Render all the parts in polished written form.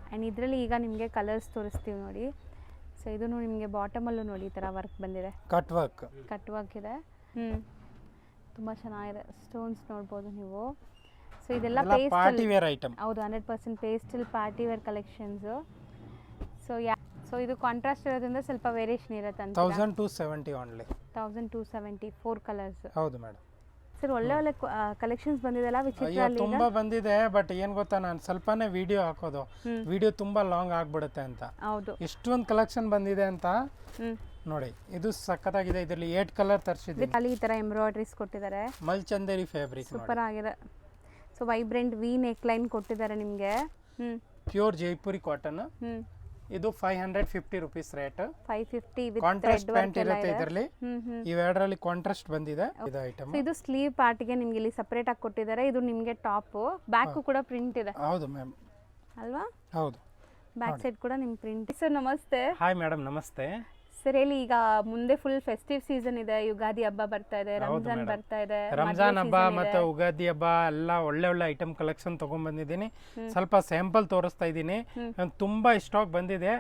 And ಇದರಲ್ಲಿ ಈಗ ನಿಮಗೆ ಕಲರ್ಸ್ ತೋರಿಸ್ತೀವಿ ನೋಡಿ. ಸೊ ಇದನ್ನು ನಿಮಗೆ ಬಾಟಮಲ್ಲೂ ನೋಡಿ ಈ ಥರ ವರ್ಕ್ ಬಂದಿದೆ, ಕಟ್ ವರ್ಕ್ ಇದೆ. ತುಂಬ ಚೆನ್ನಾಗಿದೆ. ಸ್ಟೋನ್ಸ್ ನೋಡ್ಬೋದು ನೀವು. ಸೊ ಇದೆಲ್ಲ ಪಾರ್ಟಿ ವೇರ್ ಐಟಮ್. ಹೌದು, 100% pastel party wear collections. So ಇದು ಕಾಂಟ್ರಾಸ್ಟ್ ಇರೋದ್ರಿಂದ ಸ್ವಲ್ಪ ವೇರಿಯೇಷನ್ ಇರುತ್ತೆ ಅಂತ. 1270 ಓನ್ಲಿ. 1270 4 ಕಲರ್ಸ್. ಹೌದು ಮೇಡಮ್. ಸರ್ ಒಳ್ಳೆ ಒಳ್ಳೆ ಕಲೆಕ್ಷನ್ಸ್ ಬಂದಿದೆಲ್ಲ ವಿಚಿತ್ರ ಅಲ್ಲಿ. ತುಂಬಾ ಬಂದಿದೆ, ಬಟ್ ಏನ್ ಗೊತ್ತಾ, ನಾನು ಸ್ವಲ್ಪನೇ ವಿಡಿಯೋ ಹಾಕೋದು, ವಿಡಿಯೋ ತುಂಬಾ ಲಾಂಗ್ ಆಗ್ಬಿಡುತ್ತೆ ಅಂತ. ಹೌದು, ಇಷ್ಟೊಂದು ಕಲೆಕ್ಷನ್ ಬಂದಿದೆ ಅಂತ ನೋಡಿ. ಇದು ಸಖತ್ತಾಗಿದೆ. ಇದರಲ್ಲಿ 8 ಕಲರ್ ತರಿಸಿದ್ದೀನಿ. ಅಲ್ಲಿ ಈ ತರ ಎಂಬ್ರಾಯ್ಡರೀಸ್ ಕೊಟ್ಟಿದ್ದಾರೆ, ಮಲ್ಚಂದೇರಿ ಫ್ಯಾಬ್ರಿಕ್ ಸೂಪರ್ ಆಗಿದೆ. So vibrant V neck line ಕೊಟ್ಟಿದ್ದಾರೆ ನಿಮಗೆ. Pure Jaipuri cotton. ಇದು 550 rupees rate. 550 with contrast pant ಇರುತ್ತೆ ಇದರಲ್ಲಿ. ಇವೆರಡರಲ್ಲಿ ಕಾಂಟ್ರಾಸ್ಟ್ ಬಂದಿದೆ. ಇದು ಐಟಮ್. ಇದು ಸ್ಲೀವ್ ಪಾರ್ಟ್ಗೆ ನಿಮಗೆ ಇಲ್ಲಿ ಸಪರೇಟ್ ಆಗಿ ಕೊಟ್ಟಿದ್ದಾರೆ. ಇದು ನಿಮಗೆ ಟಾಪ್, ಬ್ಯಾಕ್ ಕೂಡ ಪ್ರಿಂಟ್ ಇದೆ. ಹೌದು ಮ್ಯಾಮ್, ಅಲ್ವಾ? ಹೌದು, ಬ್ಯಾಕ್ ಸೈಡ್ ಕೂಡ ನಿಮ್ ಪ್ರಿಂಟ್. ಸರ್ ನಮಸ್ತೆ. ಹಾಯ್ ಮೇಡಮ್, ನಮಸ್ತೆ. ಸರ್ ಹೇಳಿ, ಈಗ ಮುಂದೆ ಫುಲ್ ಫೆಸ್ಟಿವ್ ಸೀಸನ್ ಇದೆ, ಯುಗಾದಿ ಹಬ್ಬ ಬರ್ತಾ ಇದೆ, ರಂಜಾನ್ ಬರ್ತಾ ಇದೆ. ರಂಜಾನ್ ಹಬ್ಬ ಮತ್ತೆ ಉಗಾದಿ ಹಬ್ಬ ಎಲ್ಲ ಒಳ್ಳೆ ಒಳ್ಳೆ ಐಟಮ್ ಕಲೆಕ್ಷನ್ ತಗೊಂಡ್ ಬಂದಿದ್ದೀನಿ. ಸ್ವಲ್ಪ ಸ್ಯಾಂಪಲ್ ತೋರಿಸ್ತಾ ಇದ್ದೀನಿ. ತುಂಬಾ ಸ್ಟಾಕ್ ಬಂದಿದೆ.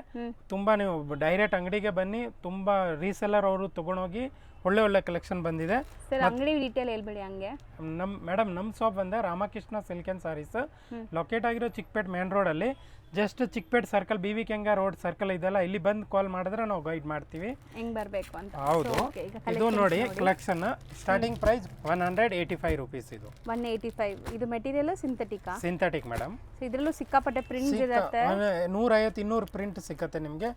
ತುಂಬಾ ನೀವು ಡೈರೆಕ್ಟ್ ಅಂಗಡಿಗೆ ಬನ್ನಿ, ತುಂಬಾ ರೀಸೆಲ್ಲರ್ ಅವರು ತಗೊಂಡೋಗಿ ಒಳ್ಳೆ ಒಳ್ಳೆ ಕಲೆಕ್ಷನ್ ಬಂದಿದೆ. ಸರ್ ಅಂಗಡಿ ಡೀಟೇಲ್ ಹೇಳ್ಬೇಡಿ ಹಂಗೆ. ನಮ್ಮ ಶಾಪ್ ಬಂದೆ Ramakrishna silk and saris. Locate ಆಗಿರೋ ಚಿಕ್ಕಪೇಟ್ ಮೇನ್ ರೋಡ್ ಅಲ್ಲಿ, ಜಸ್ಟ್ ಚಿಕ್ಕಪೇಟ್ ಸರ್ಕಲ್, BV ಕೆಂಗ ರೋಡ್ ಸರ್ಕಲ್ ಇದೆಲ್ಲ, ಇಲ್ಲಿ ಬಂದು ಕಾಲ್ ಮಾಡಿದ್ರೆ ನಾವು ಗೈಡ್ ಮಾಡ್ತೀವಿ ಹೆಂಗ್ ಬರ್ಬೇಕು ಅಂತ. ಹೌದು. ಇದು ನೋಡಿ ಕಲೆಕ್ಷನ್, ಸ್ಟಾರ್ಟಿಂಗ್ ಪ್ರೈಸ್ 185 ರುಪೀಸ್. ಇದು 185. ಇದು ಮೆಟೀರಿಯಲ್ ಸಿಂಥೆಟಿಕ್ ಮೇಡಮ್. ಇದ್ರಲ್ಲೂ ಸಿಕ್ಕಾಪಟ್ಟೆ ಪ್ರಿಂಟ್ ಇರುತ್ತೆ. 150-200 ಪ್ರಿಂಟ್ ಸಿಕ್ಕತ್ತೆ ನಿಮಗೆ.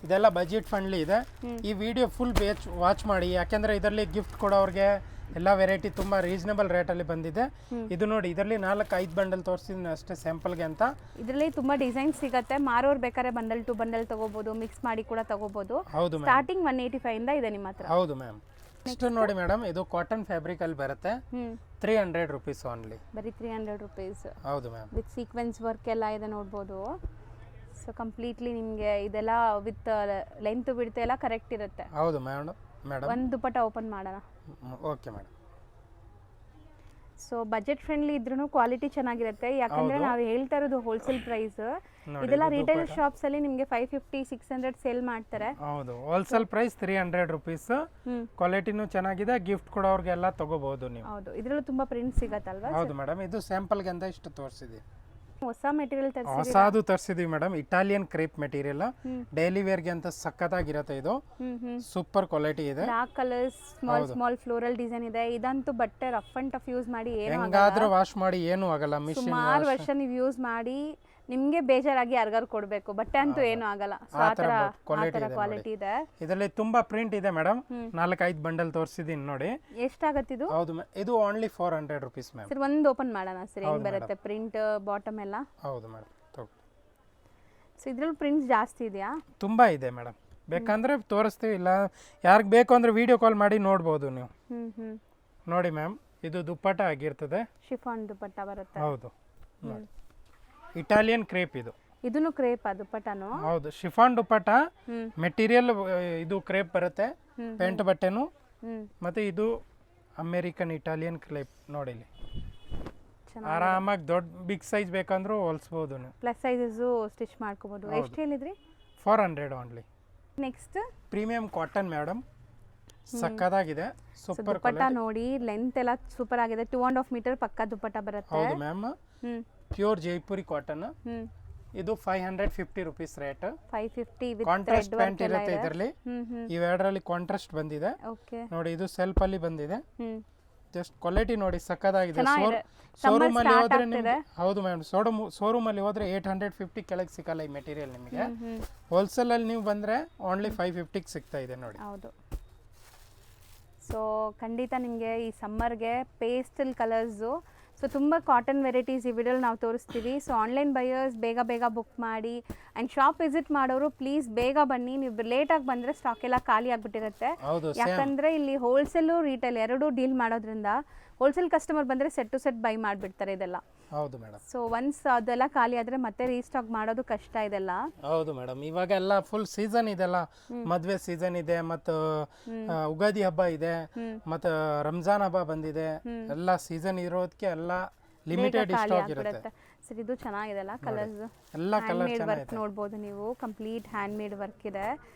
ಇದೆಲ್ಲ ಬಜೆಟ್ ಫ್ರೆಂಡ್ಲಿ ಇದೆ. ಈ ವಿಡಿಯೋ ಫುಲ್ ವಾಚ್ ಮಾಡಿ, ಯಾಕೆಂದ್ರೆ ಇದರಲ್ಲಿ ಗಿಫ್ಟ್ ಕೊಡೋರಿಗೆ ಎಲ್ಲ ವೆರೈಟಿ ತುಂಬಾ ರೀಸನಬಲ್ ರೇಟ್ ಅಲ್ಲಿ ಬಂದಿದೆ. ಇದು ನೋಡಿ, ಇದರಲ್ಲಿ 4-5 ಬಂಡಲ್ ತೋರಿಸಿದ್ದೀನಿ ಅಷ್ಟೇ ಸ್ಯಾಂಪಲ್ಗೆ ಅಂತ. ಇದರಲ್ಲಿ ತುಂಬಾ ಡಿಸೈನ್ ಸಿಗುತ್ತೆ. ಮಾರೋರು ಬೇಕಾದ್ರೆ ಬಂಡಲ್ ಟು ಬಂಡಲ್ ತಗೋಬಹುದು, ಮಿಕ್ಸ್ ಮಾಡಿ ಕೂಡ ತಗೋಬಹುದು. ಹೌದು, ಸ್ಟಾರ್ಟಿಂಗ್ 185 ಇಂದ ಇದೆ ನಿಮ್ಮ ಹತ್ರ. ಹೌದು ಮ್ಯಾಮ್. ನೆಕ್ಸ್ಟ್ ನೋಡಿ ಮೇಡಮ್, ಇದು ಕಾಟನ್ ಫ್ಯಾಬ್ರಿಕ್ ಅಲ್ಲಿ ಬರುತ್ತೆ. 300 ರುಪೀಸ್ ಓನ್ಲಿ. ಬರೀ 300 ರುಪೀಸ್. ಹೌದು ಮ್ಯಾಮ್. ವಿತ್ ಸೀಕ್ವೆನ್ಸ್ ವರ್ಕ್ ಎಲ್ಲ ಇದೆ ನೋಡ್ಬೋದು. ಸೊ ಕಂಪ್ಲೀಟ್ಲಿ ನಿಮಗೆ ಇದೆಲ್ಲ ವಿತ್ ಲೆಂತ್ ಬಿಡ್ತೆ ಎಲ್ಲ ಕರೆಕ್ಟ್ ಇರುತ್ತೆ. ಹೌದು ಮೇಡಮ್. ಒಂದು ದುಪಟ್ಟ ಓಪನ್ ಮಾಡೋಣ. Okay madam. So budget friendly ಇದ್ರೂ ಕ್ವಾಲಿಟಿ ಚೆನ್ನಾಗಿರುತ್ತೆ. ಯಾಕಂದ್ರೆ ನಾವು ಹೇಳ್ತಾ ಇರೋದು ಹೋಲ್ಸೇಲ್ ಪ್ರೈಸ್. ಇದೆಲ್ಲ ರಿಟೇಲ್ ಶಾಪ್ಸ್ ಅಲ್ಲಿ ನಿಮಗೆ 550-600 ಸೇಲ್ ಮಾಡ್ತಾರೆ. ಹೌದು, ಹೋಲ್ಸೇಲ್ ಪ್ರೈಸ್ 300 ರುಪೀಸ್. ಕ್ವಾಲಿಟಿನೂ ಚೆನ್ನಾಗಿದೆ, ಗಿಫ್ಟ್ ಕೊಡೋರ್ಗೆಲ್ಲ ತಗೋಬಹುದು ನೀವು. ಹೌದು, ಇದರಲ್ಲೂ ತುಂಬಾ ಪ್ರಿಂಟ್ ಸಿಗತ್ತಲ್ವಾ? ಹೌದು ಮೇಡಮ್. ಇದು ಸ್ಯಾಂಪಲ್ಗೆ ಅಂತ ಇಷ್ಟು ತೋರಿಸಿದ್ವಿ. ಹೊಸ ಮೆಟೀರಿಯಲ್ ಹೊಸದು ತರಿಸಿದೀವಿ madam. Italian crepe material, daily wear ಗೆ ಅಂತ ಸಖತ್ತಾಗಿರುತ್ತೆ. ಇದು ಸೂಪರ್ ಕ್ವಾಲಿಟಿ ಇದೆ. Dark colours, small floral design ಇದೆ. ಇದಂತೂ ಬಟ್ಟೆ ರಫ್ ಅಂಡ್ ಟಫ್ ಯೂಸ್ ಮಾಡಿ ಹೆಂಗಾದ್ರೂ ವಾಶ್ ಮಾಡಿ ಏನು ಆಗಲ್ಲ. ಸುಮಾರು ವರ್ಷ ನೀವು ಯೂಸ್ ಮಾಡಿ ನಿಮ್ಗೆ ಬೇಜಾರಾಗಿ ಯಾರಿಗಾರು ಕೊಡ್ಬೇಕು, ಬಟ್ಟೆ ಅಂತೂ ಏನು ಆಗಲ್ಲ. ಕ್ವಾಲಿಟಿ ಇದೆ. ಇದರಲ್ಲಿ ತುಂಬಾ ಪ್ರಿಂಟ್ ಇದೆ ಮೇಡಮ್. 4-5 ಬಂಡಲ್ ತೋರಿಸಿದೀನಿ ನೋಡಿ. ಎಷ್ಟಾಗತ್ತಿದು? ಹೌದು, ಇದು ಓನ್ಲಿ 400 ರುಪೀಸ್ ಮ್ಯಾಮ್. ಸರ್ ಒಂದು ಓಪನ್ ಮಾಡೋಣ ಸರ್, ಹೆಂಗ್ ಬರುತ್ತೆ ಪ್ರಿಂಟ್ ಬಾಟಮ್ ಎಲ್ಲ? ಹೌದು ಮೇಡಮ್. ಸೊ ಇದ್ರಲ್ಲಿ ಪ್ರಿಂಟ್ಸ್ ಜಾಸ್ತಿ ಇದೆಯಾ? ತುಂಬಾ ಇದೆ ಮೇಡಮ್. ಬೇಕಂದ್ರೆ ತೋರಿಸ್ತೀವಿ, ಇಲ್ಲ ಯಾರಿಗೆ ಬೇಕು ಅಂದ್ರೆ ವಿಡಿಯೋ ಕಾಲ್ ಮಾಡಿ ನೋಡ್ಬೋದು ನೀವು. ನೋಡಿ ಮ್ಯಾಮ್, ಇದು ದುಪ್ಪಟ್ಟ ಆಗಿರ್ತದೆ. ಶಿಫಾನ್ ದುಪ್ಪಟ್ಟ ಬರುತ್ತೆ. ಹೌದು, ಇಟಾಲಿಯನ್ ಕ್ರೇಪ್. ಇದನ್ನು ಕ್ರೇಪ್ ದುಪ್ಪಟ್ಟನು? ಹೌದು, ಶಿಫಾನ್ ದುಪ್ಪಟ್ಟ ಮೆಟೀರಿಯಲ್. ಇದು ಕ್ರೇಪ್ ಬರುತ್ತೆ, ಪೆಂಟ್ ಬಟ್ಟೆನು. ಮತ್ತೆ ಇದು ಅಮೇರಿಕನ್ ಇಟಾಲಿಯನ್ ಕ್ರೇಪ್. ನೋಡಿ, ಆರಾಮಾಗಿ ದೊಡ್ಡ ಬಿಗ್ ಸೈಜ್ ಬೇಕಂದ್ರೂ ಹೊಲಿಸಬಹುದು ನೀವು. ಪ್ಲಸ್ ಸೈಜಸ್ ಸ್ಟಿಚ್ ಮಾಡ್ಕೋಬಹುದು. ಎಷ್ಟು ಹೇಳಿದ್ರಿ? 400 only. Next premium cotton madam, ಸಕ್ಕದಾಗಿದೆ. ಸೂಪರ್ ದುಪ್ಪಟ್ಟ ನೋಡಿ, ಲೆಂತ್ ಎಲ್ಲ ಸೂಪರ್ ಆಗಿದೆ. 2.5 ಮೀಟರ್ ಪಕ್ಕ ದುಪ್ಪಟ್ಟ ಬರುತ್ತೆ. ಹೌದು ಮ್ಯಾಮ್. Pure Jaipuri cotton. ಇದು 550 rupees rate. 550 with contrast pant ಇರುತ್ತೆ ಇದರಲ್ಲಿ. ಇವೆರಡರಲ್ಲಿ ಕಾಂಟ್ರಾಸ್ಟ್ ಬಂದಿದೆ ನೋಡಿ. ಇದು ಸೆಲ್ಫ್ ಅಲ್ಲಿ ಬಂದಿದೆ. ಜಸ್ಟ್ ಕ್ವಾಲಿಟಿ ನೋಡಿ, ಸಕ್ಕದಾಗಿದೆ. ಶೋರೂಮ್ ಅಲ್ಲಿ ಹೋದ್ರೆ ನಿಮಗೆ, ಹೌದು ಮ್ಯಾಮ್, ಶೋರೂಮ್ ಅಲ್ಲಿ ಹೋದ್ರೆ 850 ಕೆಳಗೆ ಸಿಗಲ್ಲ ಈ ಮೆಟೀರಿಯಲ್ ನಿಮಗೆ. ಹೋಲ್ಸೇಲ್ ಅಲ್ಲಿ ನೀವು ಬಂದ್ರೆ ಓನ್ಲಿ 550 ಸಿಗ್ತಾ ಇದೆ ನೋಡಿ. ಹೌದು. ಸೊ ಖಂಡಿತ ನಿಮಗೆ ಈ ಸಮ್ಮರ್ಗೆ ಪೇಸ್ಟಲ್ ಕಲರ್ಸು, ಸೊ ತುಂಬ ಕಾಟನ್ ವೆರೈಟೀಸ್ ಈ ವಿಡಿಯೋಲಿ ನಾವು ತೋರಿಸ್ತೀವಿ. ಸೊ ಆನ್ಲೈನ್ ಬೈಯರ್ಸ್ ಬೇಗ ಬುಕ್ ಮಾಡಿ. ಆ್ಯಂಡ್ ಶಾಪ್ ವಿಸಿಟ್ ಮಾಡೋರು ಪ್ಲೀಸ್ ಬೇಗ ಬನ್ನಿ. ನೀವು ಲೇಟಾಗಿ ಬಂದರೆ ಸ್ಟಾಕ್ ಎಲ್ಲ ಖಾಲಿ ಆಗಿಬಿಟ್ಟಿರುತ್ತೆ. ಯಾಕಂದರೆ ಇಲ್ಲಿ ಹೋಲ್ಸೇಲು ರಿಟೇಲ್ ಎರಡೂ ಡೀಲ್ ಮಾಡೋದ್ರಿಂದ ಹೋಲ್ಸೇಲ್ ಕಸ್ಟಮರ್ ಬಂದರೆ ಸೆಟ್ ಟು ಸೆಟ್ ಬೈ ಮಾಡಿಬಿಡ್ತಾರೆ ಇದೆಲ್ಲ. ಹೌದು ಮೇಡಮ್. ಸೊ ಒನ್ಸ್ ಅದೆಲ್ಲ ಖಾಲಿ ಆದರೆ ಮತ್ತೆ ರೀಸ್ಟಾಕ್ ಮಾಡೋದು ಕಷ್ಟ ಇದೆಲ್ಲ. ಹೌದು ಮೇಡಮ್. ಇವಾಗ ಎಲ್ಲ ಫುಲ್ ಸೀಸನ್ ಇದೆಲ್ಲ, ಮದುವೆ ಸೀಸನ್ ಇದೆ, ಮತ್ತು ಉಗಾದಿ ಹಬ್ಬ ಇದೆ, ಮತ್ತು ರಂಜಾನ್ ಹಬ್ಬ ಬಂದಿದೆ. ಎಲ್ಲ ಸೀಸನ್ ಇರೋದಕ್ಕೆ ಎಲ್ಲ ಲಿಮಿಟೆಡ್ ಸ್ಟಾಕ್ ಇರುತ್ತೆ. ಸರ್ ಇದು ಚೆನ್ನಾಗಿದೆ ಅಲ್ಲ ಕಲರ್ಸ್ ಎಲ್ಲ ಕಲರ್ ಹ್ಯಾಂಡ್ ಮೇಡ್ ವರ್ಕ್ ನೋಡ್ಬೋದು ನೀವು ಕಂಪ್ಲೀಟ್ ಹ್ಯಾಂಡ್ ಮೇಡ್ ವರ್ಕ್ ಇದೆ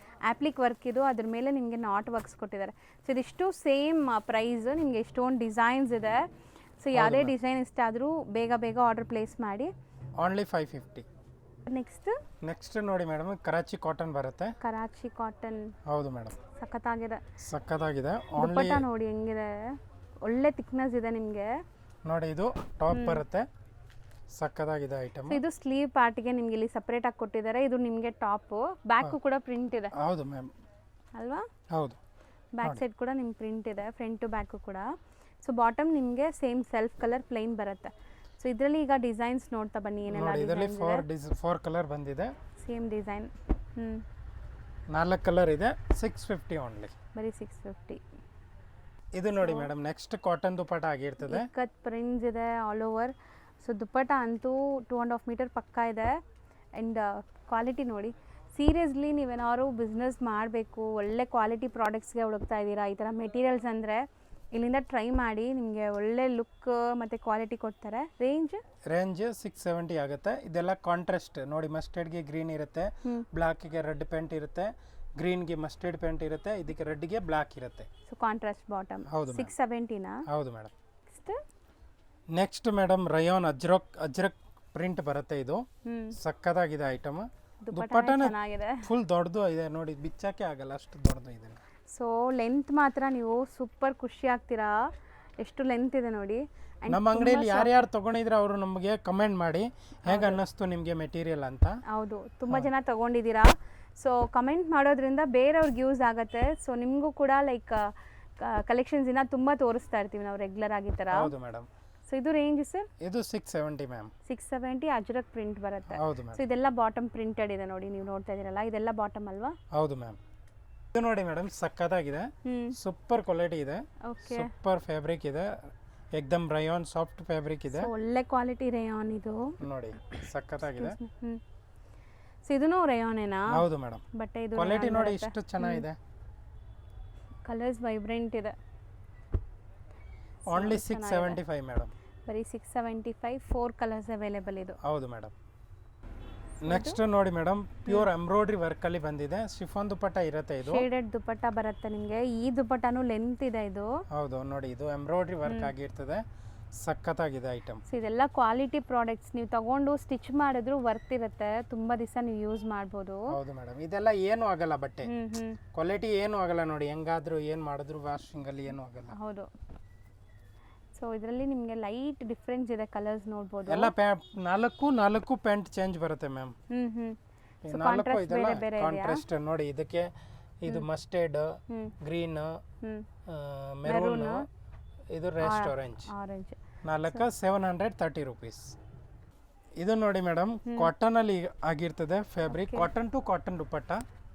ಆ್ಯಪ್ಲಿಕ್ ವರ್ಕ್ ಇದು ಅದ್ರ ಮೇಲೆ ನಿಮಗೆ ನಾಟ್ ವರ್ಕ್ಸ್ ಕೊಟ್ಟಿದ್ದಾರೆ ಸೊ ಇದಿಷ್ಟು ಸೇಮ್ ಪ್ರೈಸ್ ನಿಮಗೆ ಎಷ್ಟೊಂದು ಡಿಸೈನ್ಸ್ ಇದೆ ಸೊ ಯಾವುದೇ ಡಿಸೈನ್ ಇಷ್ಟ ಆದರೂ ಬೇಗ ಬೇಗ ಆರ್ಡರ್ ಪ್ಲೇಸ್ ಮಾಡಿ ಓನ್ಲಿ 550 ನೆಕ್ಸ್ಟ್ ನೋಡಿ ಮೇಡಮ್ ಕರಾಚಿ ಕಾಟನ್ ಬರುತ್ತೆ ಕರಾಚಿ ಕಾಟನ್ ಹೌದು ಮೇಡಮ್ ಸಕ್ಕತ್ತಾಗಿದೆ ದುಪ್ಪಟ್ಟ ನೋಡಿ ಹೆಂಗಿದೆ ಒಳ್ಳೆ ಥಿಕ್ನೆಸ್ ಇದೆ ನಿಮಗೆ ನೋಡಿ ಇದು ಟಾಪ್ ಬರುತ್ತೆ ಸಕ್ಕತ್ತಾಗಿದೆ ಐಟಮ್ ಇದು ಸ್ಲೀವ್ ಪಾರ್ಟ್ಗೆ ನಿಮ್ಗೆ ಇಲ್ಲಿ ಸಪರೇಟ್ ಆಗಿ ಕೊಟ್ಟಿದ್ದಾರೆ ಇದು ನಿಮಗೆ ಟಾಪ್ ಬ್ಯಾಕ್ ಕೂಡ ಪ್ರಿಂಟ್ ಇದೆ ಹೌದು ಮ್ಯಾಮ್ ಅಲ್ವಾ ಹೌದು ಬ್ಯಾಕ್ ಸೈಡ್ ಕೂಡ ನಿಮ್ಗೆ ಪ್ರಿಂಟ್ ಇದೆ ಫ್ರಂಟ್ ಟು ಬ್ಯಾಕ್ ಕೂಡ ಸೊ ಬಾಟಮ್ ನಿಮಗೆ ಸೇಮ್ ಸೆಲ್ಫ್ ಕಲರ್ ಪ್ಲೈನ್ ಬರುತ್ತೆ ಸೊ ಇದರಲ್ಲಿ ಈಗ ಡಿಸೈನ್ಸ್ ನೋಡ್ತಾ ಬನ್ನಿ ಏನೆಲ್ಲ ಇದರಲ್ಲಿ 4 ಕಲರ್ ಬಂದಿದೆ ಸೇಮ್ ಡಿಸೈನ್ 4 ಕಲರ್ ಇದೆ 650 ಓನ್ಲಿ ಬರೀ 650 ಇದು ನೋಡಿ ಮೇಡಮ್ ನೆಕ್ಸ್ಟ್ ಕಾಟನ್ ದುಪ್ಪಟ್ಟ ಆಗಿರ್ತದೆ ಕಟ್ ಪ್ರಿಂಟ್ಸ್ ಇದೆ ಆಲ್ ಓವರ್ ಸೊ ದುಪ್ಪಟ್ಟ ಅಂತೂ 2.5 ಮೀಟರ್ ಪಕ್ಕ ಇದೆ ಆ್ಯಂಡ್ ಕ್ವಾಲಿಟಿ ನೋಡಿ ಸೀರಿಯಸ್ಲಿ ನೀವೇನಾದ್ರು ಬಿಸ್ನೆಸ್ ಮಾಡಬೇಕು ಒಳ್ಳೆ ಕ್ವಾಲಿಟಿ ಪ್ರಾಡಕ್ಟ್ಸ್ಗೆ ಹುಡುಕ್ತಾ ಇದ್ದೀರಾ ಈ ಥರ ಮೆಟೀರಿಯಲ್ಸ್ ಅಂದರೆ ಇಲ್ಲಿಂದ ಟ್ರೈ ಮಾಡಿ ನಿಮಗೆ ಒಳ್ಳೆ ಲುಕ್ ಮತ್ತು ಕ್ವಾಲಿಟಿ ಕೊಡ್ತಾರೆ ರೇಂಜ್ 670 ಆಗುತ್ತೆ ಇದೆಲ್ಲ ಕಾಂಟ್ರಾಸ್ಟ್ ನೋಡಿ ಮಸ್ಟರ್ಡ್ಗೆ ಗ್ರೀನ್ ಇರುತ್ತೆ ಬ್ಲ್ಯಾಕ್ಗೆ ರೆಡ್ ಪೇಂಟ್ ಇರುತ್ತೆ ಗ್ರೀನ್ಗೆ ಮಸ್ಟರ್ಡ್ ಪೇಂಟ್ ಇರುತ್ತೆ ಇದಕ್ಕೆ ರೆಡ್ಗೆ ಬ್ಲ್ಯಾಕ್ ಇರುತ್ತೆ ಸೊ ಕಾಂಟ್ರಾಸ್ಟ್ ಬಾಟಮ್ ಹೌದು 670ನಾ ಹೌದು madam next madam Riyan Ajrakh print ಬರುತ್ತೆ ಇದು ಸಕ್ಕತ್ತಾಗಿದೆ ಐಟಮ್ ದುಪ್ಪಟ್ಟನ ಫುಲ್ ದೊಡ್ಡದು ಇದೆ ನೋಡಿ ಬಿಚ್ಚಕ್ಕೆ ಆಗಲ್ಲ ಅಷ್ಟು ದೊಡ್ಡದು ಇದೆ ಸೊ ಲೆಂತ್ ಮಾತ್ರ ನೀವು ಸೂಪರ್ ಖುಷಿ ಆಗ್ತೀರಾ ಎಷ್ಟು ಲೆಂತ್ ಇದೆ ನೋಡಿ ನಮ್ಮ ಅಂಗಡಿಯಲ್ಲಿ ಯಾರ್ಯಾರು ತಗೊಂಡಿದ್ರೆ ಅವರು ನಮಗೆ ಕಮೆಂಟ್ ಮಾಡಿ ಹೇಗೆ ಅನ್ನಿಸ್ತು ನಿಮಗೆ ಮೆಟೀರಿಯಲ್ ಅಂತ ಹೌದು ತುಂಬ ಜನ ತಗೊಂಡಿದ್ದೀರಾ ಸೊ ಕಮೆಂಟ್ ಮಾಡೋದ್ರಿಂದ ಬೇರೆಯವ್ರಿಗೆ ಯೂಸ್ ಆಗುತ್ತೆ ಸೊ ನಿಮಗೂ ಕೂಡ ಲೈಕ್ ಕಲೆಕ್ಷನ್ಸ್ ಇನ್ನ ತುಂಬ ತೋರಿಸ್ತಾ ಇರ್ತೀವಿ ನಾವು ರೆಗ್ಯುಲರ್ ಆಗಿ ಥರ ಹೌದು ಮೇಡಮ್ ಸೊ ಇದು ರೇಂಜ್ ಸರ್ ಇದು 670 ಮ್ಯಾಮ್ 670 ಅಜ್ರಕ್ ಪ್ರಿಂಟ್ ಬರುತ್ತೆ ಹೌದು ಮ್ಯಾಮ್ ಸೊ ಇದೆಲ್ಲ ಬಾಟಮ್ ಪ್ರಿಂಟೆಡ್ ಇದೆ ನೋಡಿ ನೀವು ನೋಡ್ತಾ ಇದ್ದೀರಲ್ಲ ಇದೆಲ್ಲ ಬಾಟಮ್ ಅಲ್ವಾ ಹೌದು ಮ್ಯಾಮ್ ಇದು ನೋಡಿ ಮೇಡಮ್ ಸಕ್ಕತ್ತಾಗಿದೆ ಸೂಪರ್ ಕ್ವಾಲಿಟಿ ಇದೆ ಸೂಪರ್ ಫ್ಯಾಬ್ರಿಕ್ ಇದೆ ಏಕದಮ್ ರಯಾನ್ ಸಾಫ್ಟ್ ಫ್ಯಾಬ್ರಿಕ್ ಇದೆ ಒಳ್ಳೆ ಕ್ವಾಲಿಟಿ ರಯಾನ್ ಇದು ನೋಡಿ ಸಕ್ಕತ್ತಾಗಿದೆ ಸೊ ಇದೂನು ರಯಾನೇನಾ ಹೌದು ಮೇಡಮ್ ಬಟ್ಟೆ ಇದು ಕ್ವಾಲಿಟಿ ನೋಡಿ ಎಷ್ಟು ಚೆನ್ನಾಗಿದೆ ಕಲರ್ಸ್ ವೈಬ್ರೆಂಟ್ ಇದೆ ಓನ್ಲಿ 675 ಮೇಡಮ್ ಬರೀ 675 4 ಕಲರ್ಸ್ ಅವೈಲೇಬಲ್ ಇದು ಹೌದು ಮೇಡಮ್ ನೆಕ್ಸ್ಟ್ ನೋಡಿ ಮೇಡಮ್ ಪ್ಯೂರ್ ಎಂಬ್ರಾಯ್ಡ್ರಿ ವರ್ಕ್ ಅಲ್ಲಿ ಬಂದಿದೆ ಶಿಫಾನ್ ದುಪ್ಪಟ್ಟ ಇರುತ್ತೆ ಇದು ಶೇಡೆಡ್ ದುಪ್ಪಟ್ಟ ಬರುತ್ತೆ ನಿಮಗೆ ಈ ದುಪ್ಪಟ್ಟನು ಲೆಂತ್ ಇದೆ ಇದು ಹೌದು ನೋಡಿ ಇದು ಎಂಬ್ರಾಯ್ಡ್ರಿ ವರ್ಕ್ ಆಗಿರ್ತದೆ ಸಕ್ಕತ್ತಾಗಿದೆ ಐಟಮ್ ಇದೆಲ್ಲ ಕ್ವಾಲಿಟಿ ಪ್ರಾಡಕ್ಟ್ಸ್ ನೀವು ತಗೊಂಡು ಸ್ಟಿಚ್ ಮಾಡಿದ್ರು ವರ್ತ್ ಇರುತ್ತೆ ತುಂಬಾ ದಿವಸ ನೀವು ಯೂಸ್ ಮಾಡ್ಬೋದು ಹೌದು ಮೇಡಮ್ ಇದೆಲ್ಲ ಏನು ಆಗಲ್ಲ ಬಟ್ಟೆ ಕ್ವಾಲಿಟಿ ಏನು ಆಗಲ್ಲ ನೋಡಿ ಹೆಂಗಾದ್ರೂ ಏನು ಮಾಡಿದ್ರು ವಾಷಿಂಗ್ ಅಲ್ಲಿ ಏನು ಆಗಲ್ಲ ಹೌದು ಸೊ ಇದರಲ್ಲಿ ನಿಮಗೆ ಲೈಟ್ ಡಿಫರೆನ್ಸ್ ಇದೆ ಕಲರ್ಸ್ ನೋಡಬಹುದು ಎಲ್ಲ ನಾಲ್ಕು ಪ್ಯಾಂಟ್ ಚೇಂಜ್ ಬರುತ್ತೆ ಮ್ಯಾಮ್ ನಾಲ್ಕು ಇದೆಲ್ಲ ಕಾಂಟ್ರಾಸ್ಟ್ ನೋಡಿ ಇದಕ್ಕೆ ಇದು ಮಸ್ಟರ್ಡ್ ಗ್ರೀನ್ ಮೆರೂನ್ ಇದು ರೆಸ್ಟ್ ಆರೆಂಜ್ ನಾಲ್ಕು 730 ರೂಪೀಸ್ ಇದು ನೋಡಿ ಮೇಡಮ್ ಕಾಟನ್ ಅಲ್ಲಿ ಆಗಿರ್ತದೆ fabric cotton to cotton dupatta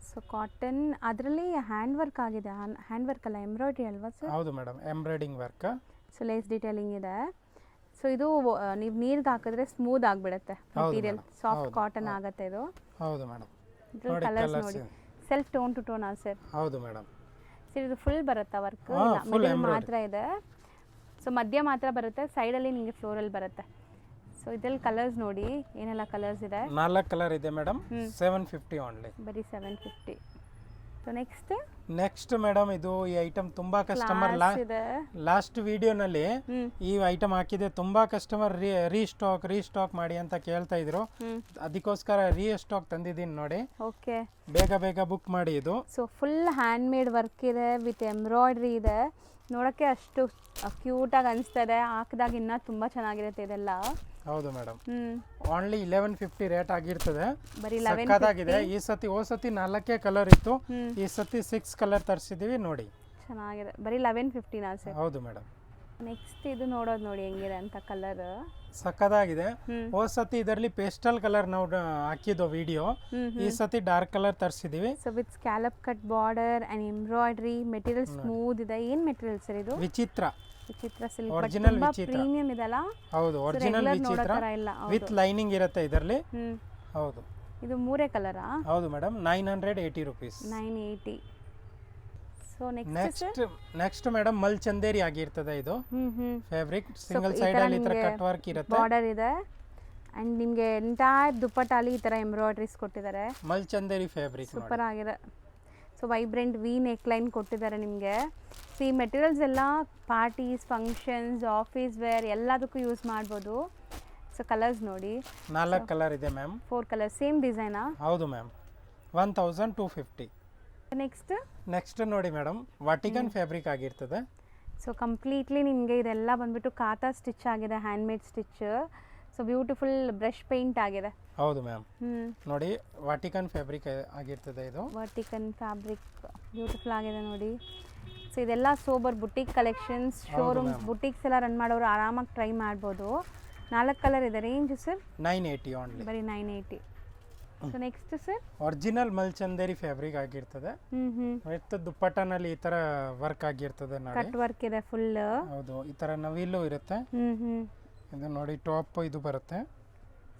so cotton ಅದರಲ್ಲಿ ಹ್ಯಾಂಡ್ ವರ್ಕ್ ಆಗಿದೆ ಹ್ಯಾಂಡ್ ವರ್ಕ್ ಅಲ್ಲ ಎಂಬ್ರಾಯ್ಡ್ರಿ ಅಲ್ವಾ ಸರ್ ಹೌದು madam embroiding work so lace detailing ಇದೆ ಸೊ ಇದು ನೀವು ನೀರಿಗೆ ಹಾಕಿದ್ರೆ ಸ್ಮೂತ್ ಆಗಿಬಿಡುತ್ತೆ ಮೆಟೀರಿಯಲ್ ಸಾಫ್ಟ್ ಕಾಟನ್ ಆಗುತ್ತೆ ಇದು ಹೌದು ಮೇಡಮ್ ಇದು ಕಲರ್ಸ್ ನೋಡಿ self tone to tone sir ಹೌದು ಮೇಡಮ್ ಸರ್ ಇದು ಫುಲ್ ಬರುತ್ತಾ ವರ್ಕ್ ಮಾತ್ರ ಇದೆ ಸೊ ಮಧ್ಯ ಮಾತ್ರ ಬರುತ್ತೆ ಸೈಡಲ್ಲಿ ನಿಮಗೆ ಫ್ಲೋರಲ್ ಬರುತ್ತೆ ಸೊ ಇದರಲ್ಲಿ ಕಲರ್ಸ್ ನೋಡಿ ಏನೆಲ್ಲ ಕಲರ್ಸ್ ಇದೆ 4 ಕಲರ್ ಇದೆ ಮೇಡಮ್ 750 ಓನ್ಲಿ ಬರೀ 750 ಸೊ ನೆಕ್ಸ್ಟ್ ಮೇಡಮ್ ಇದು ಈ ಐಟಮ್ ತುಂಬಾ ಕಸ್ಟಮರ್ ಲಾಸ್ಟ್ ವಿಡಿಯೋನಲ್ಲಿ ಈ ಐಟಮ್ ಹಾಕಿದೆ ತುಂಬಾ ಕಸ್ಟಮರ್ ರೀಸ್ಟಾಕ್ ಮಾಡಿ ಅಂತ ಕೇಳ್ತಾ ಇದ್ರು ಅದಕ್ಕೋಸ್ಕರ ರೀಸ್ಟಾಕ್ ತಂದಿದ್ದೀನಿ ನೋಡಿ ಓಕೆ ಬೇಗ ಬುಕ್ ಮಾಡಿ ಇದು so full hand made work ಇದೆ ವಿತ್ ಎಂಬ್ರಾಯ್ಡ್ರಿ ಇದೆ ನೋಡಕ್ಕೆ ಅಷ್ಟು ಕ್ಯೂಟ್ ಆಗಿ ಅನಿಸ್ತದೆ ಹಾಕಿದಾಗ ಇನ್ನ ತುಂಬಾ ಚೆನ್ನಾಗಿರುತ್ತೆ ಇದೆಲ್ಲ ಹೌದು ಮೇಡಮ್ ಓನ್ಲಿ 1150 ರೇಟ್ ಆಗಿರ್ತದೆ ಬರೀ ಸಕ್ಕತ್ತಾಗಿದೆ ಈ ಸತಿ ಓ ಸತಿ 4 ಕಲರ್ ಇತ್ತು ಈ ಸತಿ 6 ಕಲರ್ ತರಿಸಿದೀವಿ ನೋಡಿ ಚೆನ್ನಾಗಿದೆ ಬರೀ 1150 ನಾ ಸರ್ ಹೌದು ಮೇಡಮ್ ನೆಕ್ಸ್ಟ್ ಇದು ನೋಡೋದು ನೋಡಿ ಹೆಂಗಿದೆ ಅಂತ ಕಲರ್ ಸಕ್ಕತ್ತಾಗಿದೆ ಓ ಸತಿ ಇದರಲ್ಲಿ ಪೇಸ್ಟಲ್ ಕಲರ್ ನಾವು ಹಾಕಿದ್ದು ವಿಡಿಯೋ ಈ ಸತಿ ಡಾರ್ಕ್ ಕಲರ್ ತರಿಸಿದೀವಿ so with scallop cut border and embroidery material smooth ಇದೆ ಏನ್ ಮೆಟೀರಿಯಲ್ ಸರ್ ಇದು ವಿಚಿತ್ರ ಸಿಲ್ಕ್ ಒರಿಜಿನಲ್ ವಿಚಿತ್ರ ಪ್ರೀಮಿಯಂ ಇದಲ್ಲ ಹೌದು ಒರಿಜಿನಲ್ ವಿಚಿತ್ರ ವಿತ್ ಲೈನಿಂಗ್ ಇರುತ್ತೆ ಇದರಲ್ಲಿ ಹೌದು ಇದು ಮೂರೇ ಕಲರಾ ಹೌದು madam 980 rupees 980 so next madam mul Chanderi ಆಗಿರ್ತದೆ ಇದು ಫ್ಯಾಬ್ರಿಕ್ ಸಿಂಗಲ್ ಸೈಡ್ ಅಲ್ಲಿ ಕಟ್ ವರ್ಕ್ ಇರುತ್ತೆ ಬಾರ್ಡರ್ ಇದೆ ಆ್ಯಂಡ್ ನಿಮಗೆ ಎಂಟೈರ್ ದುಪ್ಪಟ್ಟಾಲಿ ಈ ಥರ ಎಂಬ್ರಾಯ್ಡ್ರೀಸ್ ಕೊಟ್ಟಿದ್ದಾರೆ. ಮಲ್ಚಂದೇರಿ ಫ್ಯಾಬ್ರಿಕ್ ಸೂಪರ್ ಆಗಿದೆ. So vibrant V neck line ಕೊಟ್ಟಿದ್ದಾರೆ ನಿಮಗೆ. ಸೊ ಈ ಮೆಟೀರಿಯಲ್ಸ್ ಎಲ್ಲ ಪಾರ್ಟೀಸ್, ಫಂಕ್ಷನ್ಸ್, ಆಫೀಸ್ ವೇರ್ ಎಲ್ಲದಕ್ಕೂ ಯೂಸ್ ಮಾಡ್ಬೋದು. ಸೊ ಕಲರ್ಸ್ ನೋಡಿ, 4 ಕಲರ್ ಇದೆ ಮ್ಯಾಮ್. 4 ಕಲರ್ ಸೇಮ್ ಡಿಸೈನಾ? ಹೌದು ಮ್ಯಾಮ್. 1250. ನೆಕ್ಸ್ಟ್ ನೋಡಿ ಮೇಡಮ್, ವಾಟಿಕನ್ ಫ್ಯಾಬ್ರಿಕ್ ಆಗಿರ್ತದೆ. ಸೊ ಕಂಪ್ಲೀಟ್ಲಿ ನಿಮಗೆ ಇದೆಲ್ಲ ಬಂದ್ಬಿಟ್ಟು ಕಾತಾ ಸ್ಟಿಚ್ ಆಗಿದೆ, handmade stitch. So beautiful brush paint ಆಗಿದೆ. ಹೌದು ಮ್ಯಾಮ್. ನೋಡಿ ವಾಟಿಕನ್ ಫ್ಯಾಬ್ರಿಕ್ ಆಗಿರ್ತದೆ ಇದು. ವಾಟಿಕನ್ ಫ್ಯಾಬ್ರಿಕ್ ಬ್ಯೂಟಿಫುಲ್ ಆಗಿದೆ ನೋಡಿ. ಸೊ ಇದೆಲ್ಲ sober boutique collections, showrooms, boutiques ಎಲ್ಲ ರನ್ ಮಾಡೋರು ಆರಾಮಾಗಿ ಟ್ರೈ ಮಾಡ್ಬೋದು. 4 ಕಲರ್ ಇದೆ. Range sir 980 only. ಬರೀ 980. So next sir, original mulchanderi fabric ಆಗಿರ್ತದೆ. ವಿತ್ ದುಪ್ಪಟ್ಟನಲ್ಲಿ ಈ ತರ ವರ್ಕ್ ಆಗಿರ್ತದೆ ನೋಡಿ. ಕಟ್ ವರ್ಕ್ ಇದೆ ಫುಲ್. ಹೌದು, ಈ ತರ ನವಿಲು ಇರುತ್ತೆ. ಇದು ನೋಡಿ ಟಾಪ್ ಇದು ಬರುತ್ತೆ.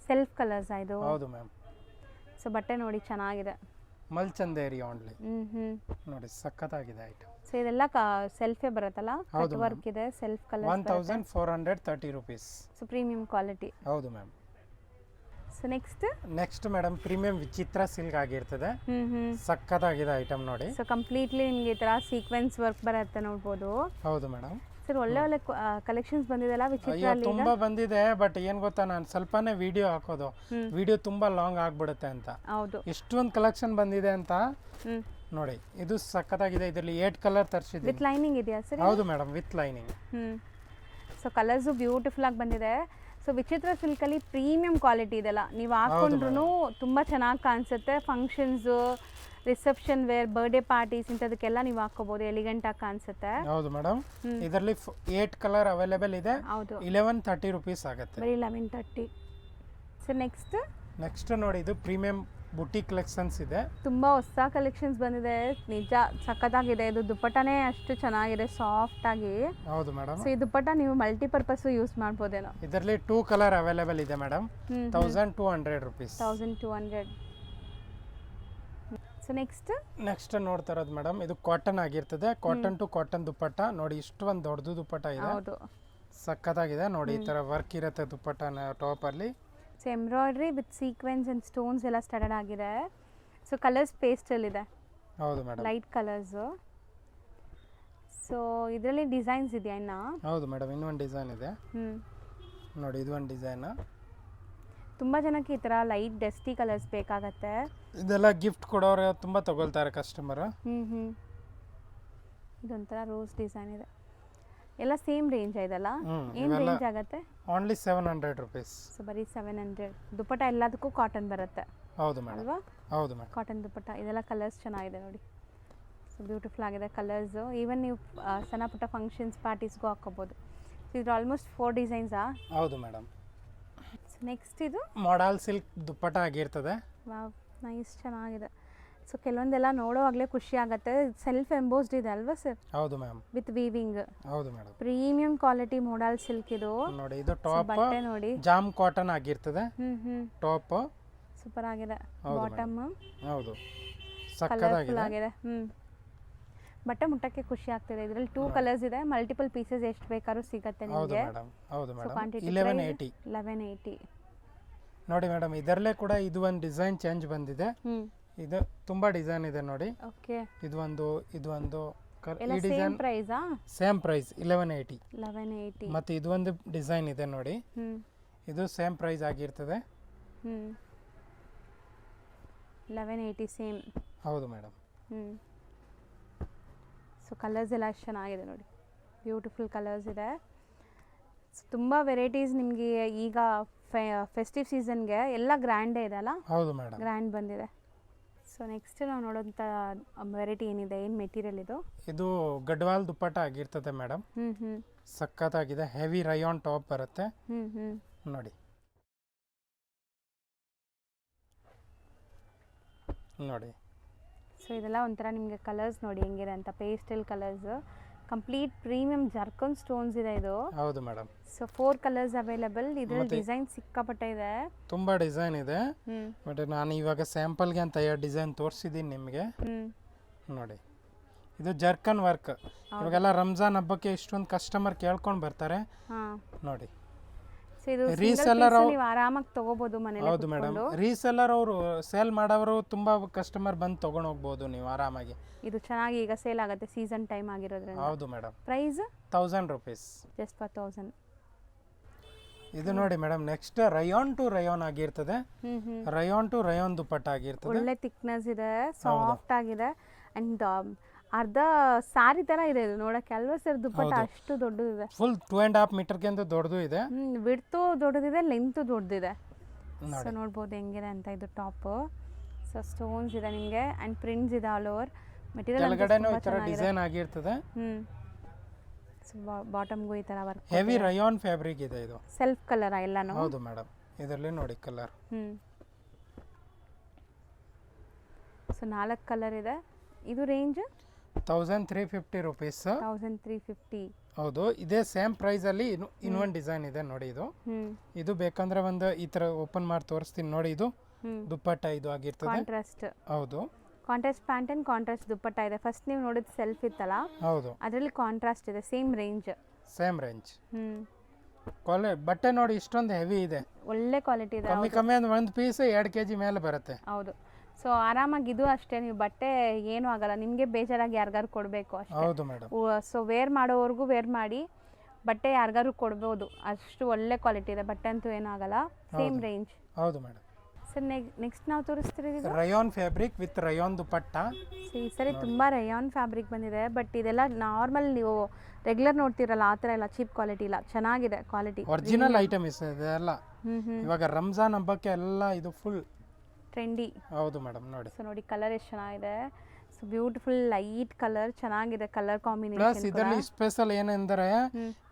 ಸೆಲ್ಫ್ ಕಲರ್ಸ್ ಇದು. ಹೌದು ಮ್ಯಾಮ್. ಸೊ ಬಟ್ಟೆ ನೋಡಿ ಚೆನ್ನಾಗಿದೆ. ಮಲ್ಚಂದೇರಿ ಓನ್ಲಿ. ನೋಡಿ ಸಖತ್ತಾಗಿದೆ ಐಟಮ್. ಸೊ ಇದೆಲ್ಲ ಸೆಲ್ಫೇ ಬರುತ್ತಲ್ಲ, ಕಟ್ ವರ್ಕ್ ಇದೆ, self colour. 1430 rupees. So premium quality. ಹೌದು ma'am. So next madam premium vichitra silk ಆಗಿರ್ತದೆ. ಸಖತ್ತಾಗಿದೆ ಐಟಮ್ ನೋಡಿ. ಸೊ ಕಂಪ್ಲೀಟ್ಲಿ ನಿಮಗೆ ಈ ತರ ಸೀಕ್ವೆನ್ಸ್ ವರ್ಕ್ ಬರುತ್ತೆ ನೋಡ್ಬೋದು. ಹೌದು ಮೇಡಮ್. ಸರ್ ಒಳ್ಳೆ ಒಳ್ಳೆ ಕಲೆಕ್ಷನ್ಸ್ ಬಂದಿದೆಲ್ಲ ವಿಚಿತ್ರ. ತುಂಬಾ ಬಂದಿದೆ, ಬಟ್ ಏನ್ ಗೊತ್ತಾ, ನಾನು ಸ್ವಲ್ಪನೇ ವಿಡಿಯೋ ಹಾಕೋದು. ವಿಡಿಯೋ ತುಂಬಾ ಲಾಂಗ್ ಆಗ್ಬಿಡುತ್ತೆ ಅಂತ. ಹೌದು, ಎಷ್ಟೊಂದು ಕಲೆಕ್ಷನ್ ಬಂದಿದೆ ಅಂತ ನೋಡಿ. ಇದು ಸಖತ್ತಾಗಿದೆ. ಇದರಲ್ಲಿ 8 ಕಲರ್ ತರಿಸಿದೆ. ವಿತ್ ಲೈನಿಂಗ್ ಇದೆಯಾ ಸರ್? ಹೌದು madam, with lining. So colours beautiful ಆಗಿ ಬಂದಿದೆ. ಸೊ ವಿಚಿತ್ರ ಸಿಲ್ಕಲ್ಲಿ ಪ್ರೀಮಿಯಂ ಕ್ವಾಲಿಟಿ ಇದೆಲ್ಲ ನೀವು ಹಾಕೊಂಡ್ರು ತುಂಬ ಚೆನ್ನಾಗಿ ಕಾಣಿಸುತ್ತೆ. Functions, reception wear, birthday parties ಇಂಥದಕ್ಕೆಲ್ಲ ನೀವು ಹಾಕೋಬಹುದು, ಎಲಿಗೆಂಟ್ ಆಗಿ ಕಾಣಿಸುತ್ತೆ. ಹೌದು ಮೇಡಮ್. ಇದರಲ್ಲಿ 8 ಕಲರ್ ಅವೈಲೇಬಲ್ ಇದೆ. ಹೌದು, 1130 ರೂಪೀಸ್ ಆಗುತ್ತೆ. ಬರೀ 1130. ಸೊ ನೆಕ್ಸ್ಟ್ ನೋಡಿ, ಇದು ಪ್ರೀಮಿಯಂ ಬುಟಿಕ್ ಕಲೆಕ್ಷನ್ಸ್ ಇದೆ. ತುಂಬಾ ಹೊಸ ಕಲೆಕ್ಷನ್ಸ್ ಬಂದಿದೆ, ನಿಜ ಸಖತ್ತಾಗಿದೆ. ಇದು ದುಪ್ಪಟ್ಟನೇ ಅಷ್ಟು ಚೆನ್ನಾಗಿದೆ, ಸಾಫ್ಟ್ ಆಗಿ. ಹೌದು ಮೇಡಮ್. ಸೊ ಈ ದುಪ್ಪಟ್ಟ ನೀವು ಮಲ್ಟಿಪರ್ಪಸ್ ಯೂಸ್ ಮಾಡ್ಬೋದೇನೋ. ಇದರಲ್ಲಿ 2 ಕಲರ್ ಅವೈಲೇಬಲ್ ಇದೆ ಮೇಡಮ್. 1200 ರೂಪೀಸ್. 1200. ಸೊ ನೆಕ್ಸ್ಟ್ ನೋಡ್ತಾ ಇರೋದು ಮೇಡಮ್, ಇದು ಕಾಟನ್ ಆಗಿರ್ತದೆ. ಕಾಟನ್ ಟು ಕಾಟನ್ ದುಪ್ಪಟ್ಟ ನೋಡಿ. ಇಷ್ಟೊಂದು ದೊಡ್ಡದು ದುಪ್ಪಟ್ಟ ಇದೆ. ಹೌದು, ಸಖತ್ತಾಗಿದೆ ನೋಡಿ. ಈ ತರ ವರ್ಕ್ ಇರುತ್ತೆ ದುಪ್ಪಟ್ಟನ ಟಾಪ್ ಅಲ್ಲಿ. So embroidery with sequence and stones ಎಲ್ಲ ಸ್ಟಡಡ್ ಆಗಿದೆ. ಸೊ ಕಲರ್ಸ್ ಪೇಸ್ಟಲ್ ಇದೆ. ಹೌದು ಮೇಡಮ್, ಲೈಟ್ ಕಲರ್ಸ್. ಸೊ ಇದರಲ್ಲಿ ಡಿಸೈನ್ಸ್ ಇದೆಯಾ ಇನ್ನ? ಹೌದು ಮೇಡಮ್, ಇನ್ನೊಂದು ಡಿಸೈನ್ ಇದೆ ನೋಡಿ. ಇದು ಒಂದು ಡಿಸೈನ್. ತುಂಬಾ ಜನಕ್ಕೆ ಈ ತರ ಲೈಟ್ ಡಸ್ಟಿ ಕಲರ್ಸ್ ಬೇಕಾಗತ್ತೆ. ಇದೆಲ್ಲ ಗಿಫ್ಟ್ ಕೊಡೋರು ತುಂಬಾ ತಗೊಳ್ತಾರೆ ಕಸ್ಟಮರ್. ಇದೊಂಥರ ರೋಸ್ ಡಿಸೈನ್ ಇದೆ. ಎಲ್ಲ ಸೇಮ್ ರೇಂಜ್ ಇದೆಲ್ಲ. ಏನು ರೇಂಜ್ ಆಗುತ್ತೆ? Only 700 rupees. ಸೊ ಬರೀ 700. ದುಪ್ಪಟ್ಟ ಎಲ್ಲದಕ್ಕೂ ಕಾಟನ್ ಬರುತ್ತೆ. ಹೌದು ಮೇಡಮ್. ಅಲ್ವಾ? ಹೌದು ಮೇಡಮ್. ಕಾಟನ್ ದುಪ್ಪಟ್ಟ. ಇದೆಲ್ಲ ಕಲರ್ಸ್ ಚೆನ್ನಾಗಿದೆ ನೋಡಿ. ಸೊ ಬ್ಯೂಟಿಫುಲ್ ಆಗಿದೆ ಕಲರ್ಸು. ಈವನ್ ನೀವು ಸಣ್ಣ ಪುಟ್ಟ ಫಂಕ್ಷನ್ಸ್, ಪಾರ್ಟೀಸ್ಗೂ ಹಾಕೋಬೋದು. ಸೊ ಇದು ಆಲ್ಮೋಸ್ಟ್ 4 ಡಿಸೈನ್ಸಾ? ಹೌದು ಮೇಡಮ್. ಸೊ ನೆಕ್ಸ್ಟ್ ಇದು ಮಾಡಲ್ ಸಿಲ್ಕ್ ದುಪ್ಪಟ್ಟ ಆಗಿರ್ತದೆ. ವಾವ್, ನೈಸ್, ಚೆನ್ನಾಗಿದೆ. ಸೊ ಕೆಲವೊಂದೆಲ್ಲ ನೋಡೋವಾಗಲೇ ಖುಷಿ ಆಗುತ್ತೆ. ಸೆಲ್ಫ್ ಎಂಬೋಸ್ಡ್ ಇದೆ ಅಲ್ವಾ ಸರ್? ಹೌದು ಮ್ಯಾಮ್. With weaving. ಹೌದು madam. Premium quality modal silk ಇದು ನೋಡಿ. ಇದು ಟಾಪ್ ಬಟ್ಟೆ ನೋಡಿ, ಜಾಮ್ ಕಾಟನ್ ಆಗಿರ್ತದೆ. ಟಾಪ್ ಸೂಪರ್ ಆಗಿದೆ. ಬಾಟಮ್ ಹೌದು, ಸಕ್ಕತ್ತಾಗಿದೆ. ಬಟ್ಟೆ ಮುಟ್ಟಕ್ಕೆ ಖುಷಿ ಆಗ್ತಿದೆ. ಇದರಲ್ಲಿ 2 ಕಲರ್ಸ್ ಇದೆ. ಮಲ್ಟಿಪಲ್ ಪೀಸಸ್ ಎಷ್ಟು ಬೇಕಾದ್ರೂ ಸಿಗುತ್ತೆ ನಿಮಗೆ. ಹೌದು ಮೇಡಮ್. 1180 ನೋಡಿ ಮೇಡಮ್. ಇದರಲ್ಲೇ ಕೂಡ ಇದು ಒಂದು ಡಿಸೈನ್ ಚೇಂಜ್ ಬಂದಿದೆ. ಇದು ತುಂಬಾ ಡಿಸೈನ್ ಇದೆ ನೋಡಿ. ಓಕೆ, ಇದು ಒಂದು ಈ ಡಿಸೈನ್ ಪ್ರೈಸಾ? Same price 1180. ಮತ್ತೆ ಇದು ಒಂದು ಡಿಸೈನ್ ಇದೆ ನೋಡಿ. ಇದು ಸೇಮ್ ಪ್ರೈಸ್ ಆಗಿರ್ತದೆ. 1180 ಸೇಮ್. ಹೌದು ಮೇಡಮ್. ಸೊ ಕಲರ್ಸ್ ಎಲ್ಲ ಅಷ್ಟು ಚೆನ್ನಾಗಿದೆ ನೋಡಿ. ಬ್ಯೂಟಿಫುಲ್ ಕಲರ್ಸ್ ಇದೆ. ತುಂಬ ವೆರೈಟೀಸ್ ನಿಮಗೆ ಈಗ ಫೆಸ್ಟಿವ್ ಸೀಸನ್ಗೆ ಎಲ್ಲ ಗ್ರ್ಯಾಂಡೇ ಇದೆ ಅಲ್ಲ? ಹೌದು ಮೇಡಮ್, ಗ್ರ್ಯಾಂಡ್ ಬಂದಿದೆ. ಸೊ ನೆಕ್ಸ್ಟ್ ನಾವು ನೋಡೋಂಥ ವೆರೈಟಿ ಏನಿದೆ, ಏನು ಮೆಟೀರಿಯಲ್ ಇದು? ಇದು ಗಡ್ವಾಲ್ ದುಪ್ಪಟ್ಟ ಆಗಿರ್ತದೆ ಮೇಡಮ್. ಸಖತ್ತಾಗಿದೆ. ಹೆವಿ ರಯಾನ್ ಟಾಪ್ ಬರುತ್ತೆ ನೋಡಿ. ನೋಡಿ. ಸೊ ಇದೆಲ್ಲ ಒಂಥರ ನಿಮಗೆ ಕಲರ್ಸ್ ನೋಡಿ ಹೆಂಗಿದೆ ಅಂತ. Pastel colours, complete premium ಜರ್ಕನ್ stones ಇದೆ ಇದು. ಹೌದು ಮೇಡಮ್. So 4 colours available. ಇದ್ರಲ್ಲಿ ಡಿಸೈನ್ ಸಿಕ್ಕಾಪಟ್ಟೆ ಇದೆ, ತುಂಬಾ ಡಿಸೈನ್ ಇದೆ. ಬಟ್ ನಾನು ಇವಾಗ ಸ್ಯಾಂಪಲ್ಗೆ ಅಂತ ಡಿಸೈನ್ ತೋರಿಸಿದ್ದೀನಿ ನಿಮಗೆ ನೋಡಿ. ಇದು ಜರ್ಕನ್ ವರ್ಕ್. ಇವಾಗೆಲ್ಲ ರಂಜಾನ್ ಹಬ್ಬಕ್ಕೆ ಇಷ್ಟೊಂದು ಕಸ್ಟಮರ್ ಕೇಳ್ಕೊಂಡು ಬರ್ತಾರೆ ನೋಡಿ. ಸೊ ಸೊ ಇದು Reseller ನೀವು ಆರಾಮಾಗಿ ತಗೋಬಹುದು ಮನೇಲಿ. ಹೌದು ಮೇಡಮ್, ರೀಸೆಲ್ಲರ್ ಅವರು ಸೇಲ್ ಮಾಡೋರು ತುಂಬಾ ಕಸ್ಟಮರ್ ಬಂದು ತಗೊಂಡು ಹೋಗ್ಬೋದು ನೀವು ಆರಾಮಾಗಿ. ಇದು ಚೆನ್ನಾಗಿ ಈಗ ಸೇಲ್ ಆಗುತ್ತೆ ಸೀಸನ್ ಟೈಮ್ ಆಗಿರೋದ್ರಿಂದ. ಹೌದು ಮೇಡಮ್. Price 1000 rupees. Just for 1000. ಇದು ನೋಡಿ madam, next rayon to rayon ಆಗಿರ್ತದೆ. ರಯಾನ್ ಟು ರಯಾನ್ ದುಪ್ಪಟ್ಟ ಆಗಿರ್ತದೆ. ಒಳ್ಳೆ ಥಿಕ್ನೆಸ್ ಇದೆ, ಸಾಫ್ಟ್ ಆಗಿದೆ ಅಂಡ್ ಅರ್ಧ ಸಾರಿ ತರ ಇದೆ ಇದು ನೋಡಕ್ಕೆ ಅಲ್ವಾ ಸರ್. ದುಪ್ಪಟ್ಟ ಅಷ್ಟು ದೊಡ್ಡದಿದೆ, ಫುಲ್ 2.5 ಮೀಟರ್ಗಿಂತ ದೊಡ್ಡದು ಇದೆ. ವಿಡ್ತು ದೊಡ್ಡದಿದೆ, ಲೆಂತ್ ದೊಡ್ಡದಿದೆ. ಸೊ ನೋಡ್ಬೋದು ಹೆಂಗಿದೆ ಅಂತ. ಇದು ಟಾಪ್. ಸೊ ಸ್ಟೋನ್ಸ್ ಇದೆ ನಿಮಗೆ ಅಂಡ್ ಪ್ರಿಂಟ್ಸ್ ಇದೆ ಆಲ್ ಓವರ್. ಮೆಟೀರಿಯಲ್ ಕೆಳಗಡೆನೂ ಈ ತರ ಡಿಸೈನ್ ಆಗಿರ್ತದೆ. ಸೊ ಬಾಟಮ್ಗೂ ಈ ತರ ವರ್ಕ್. ಹೆವಿ ರಯಾನ್ ಫ್ಯಾಬ್ರಿಕ್ ಇದೆ ಇದು. ಸೆಲ್ಫ್ ಕಲರ್ ಎಲ್ಲಾನು. ಹೌದು ಮೇಡಮ್, ಇದರಲ್ಲಿ ನೋಡಿ ಕಲರ್. ಸೊ 4 ಕಲರ್ ಇದೆ. ಇದು ರೇಂಜ್ 1350 rupees. 1350. ಹೌದು, ಇದೇ ಸೇಮ್ ಪ್ರೈಸ್ ಅಲ್ಲಿ ಇನ್ನೊಂದು ಡಿಸೈನ್ ಇದೆ ನೋಡಿ. ಇದು ಬೇಕಂದ್ರೆ ಒಂದು ಈ ತರ ಓಪನ್ ಮಾಡಿ ತೋರಿಸ್ತೀನಿ ನೋಡಿ. ಇದು ದುಪ್ಪಟ್ಟ ಇದು ಆಗಿರ್ತದೆ. ಕಾಂಟ್ರಾಸ್ಟ್. ಹೌದು, ಕಾಂಟ್ರಾಸ್ಟ್ ಪ್ಯಾಂಟ್ ಅಂಡ್ ಕಾಂಟ್ರಾಸ್ಟ್ ದುಪ್ಪಟ್ಟ ಇದೆ. ಫಸ್ಟ್ ನೀವು ನೋಡಿದ ಸೆಲ್ಫ್ ಇತ್ತಲ್ಲ, ಹೌದು, ಅದರಲ್ಲಿ ಕಾಂಟ್ರಾಸ್ಟ್ ಇದೆ. Same range. ಬಟ್ಟೆ ನೋಡಿ ಇಷ್ಟೊಂದು ಹೆವಿ ಇದೆ, ಒಳ್ಳೆ ಕ್ವಾಲಿಟಿ ಇದೆ. ಕಮ್ಮಿ ಅಂದ್ರೆ 1 ಪೀಸ್ 2 kg ಮೇಲೆ ಬರುತ್ತೆ. ಹೌದು. ಸೊ ಆರಾಮಾಗಿ ಇದು ಅಷ್ಟೇ, ನೀವು ಬಟ್ಟೆ ಏನೂ ಆಗಲ್ಲ, ನಿಮಗೆ ಬೇಜಾರಾಗಿ ಯಾರಿಗಾರು ಕೊಡಬೇಕು ಅಷ್ಟೇ. ಹೌದು ಮೇಡಮ್. ಸೊ ವೇರ್ ಮಾಡೋವರೆಗೂ ವೇರ್ ಮಾಡಿ ಬಟ್ಟೆ ಯಾರಿಗಾರು ಕೊಡ್ಬೋದು, ಅಷ್ಟು ಒಳ್ಳೆ ಕ್ವಾಲಿಟಿ ಇದೆ. ಬಟ್ಟೆ ಅಂತೂ ಏನೂ ಆಗಲ್ಲ. Same range. ಹೌದು ಮೇಡಮ್. ಸರ್ ನೆಕ್ಸ್ಟ್ ನಾವು ತೋರಿಸ್ತಿರೋದು ರಯಾನ್ ಫ್ಯಾಬ್ರಿಕ್ ವಿತ್ ರಯಾನ್ ದುಪ್ಪಟ್ಟ. ಈ ಸರಿ ತುಂಬ ರಯಾನ್ ಫ್ಯಾಬ್ರಿಕ್ ಬಂದಿದೆ. ಬಟ್ ಇದೆಲ್ಲ ನಾರ್ಮಲ್ ನೀವು ರೆಗ್ಯುಲರ್ ನೋಡ್ತಿರಲ್ಲ ಆ ಥರ ಇಲ್ಲ, ಚೀಪ್ ಕ್ವಾಲಿಟಿ ಇಲ್ಲ, ಚೆನ್ನಾಗಿದೆ ಕ್ವಾಲಿಟಿ. ಒರಿಜಿನಲ್ ಐಟಮ್ ಇದೆ ಎಲ್ಲ. ಇವಾಗ ರಂಜಾನ್ ಹಬ್ಬಕ್ಕೆ ಎಲ್ಲ ಇದು ಫುಲ್ ಟ್ರೆಂಡಿ. ಹೌದು ಮೇಡಮ್. ನೋಡಿ, ಸೊ ನೋಡಿ ಕಲರ್ ಎಷ್ಟು ಚೆನ್ನಾಗಿದೆ. ಸೊ ಬ್ಯೂಟಿಫುಲ್ ಲೈಟ್ ಕಲರ್, ಚೆನ್ನಾಗಿದೆ ಕಲರ್ ಕಾಂಬಿನೇಷನ್. ಪ್ಲಸ್ ಇದರಲ್ಲಿ ಸ್ಪೆಷಲ್ ಏನೆಂದರೆ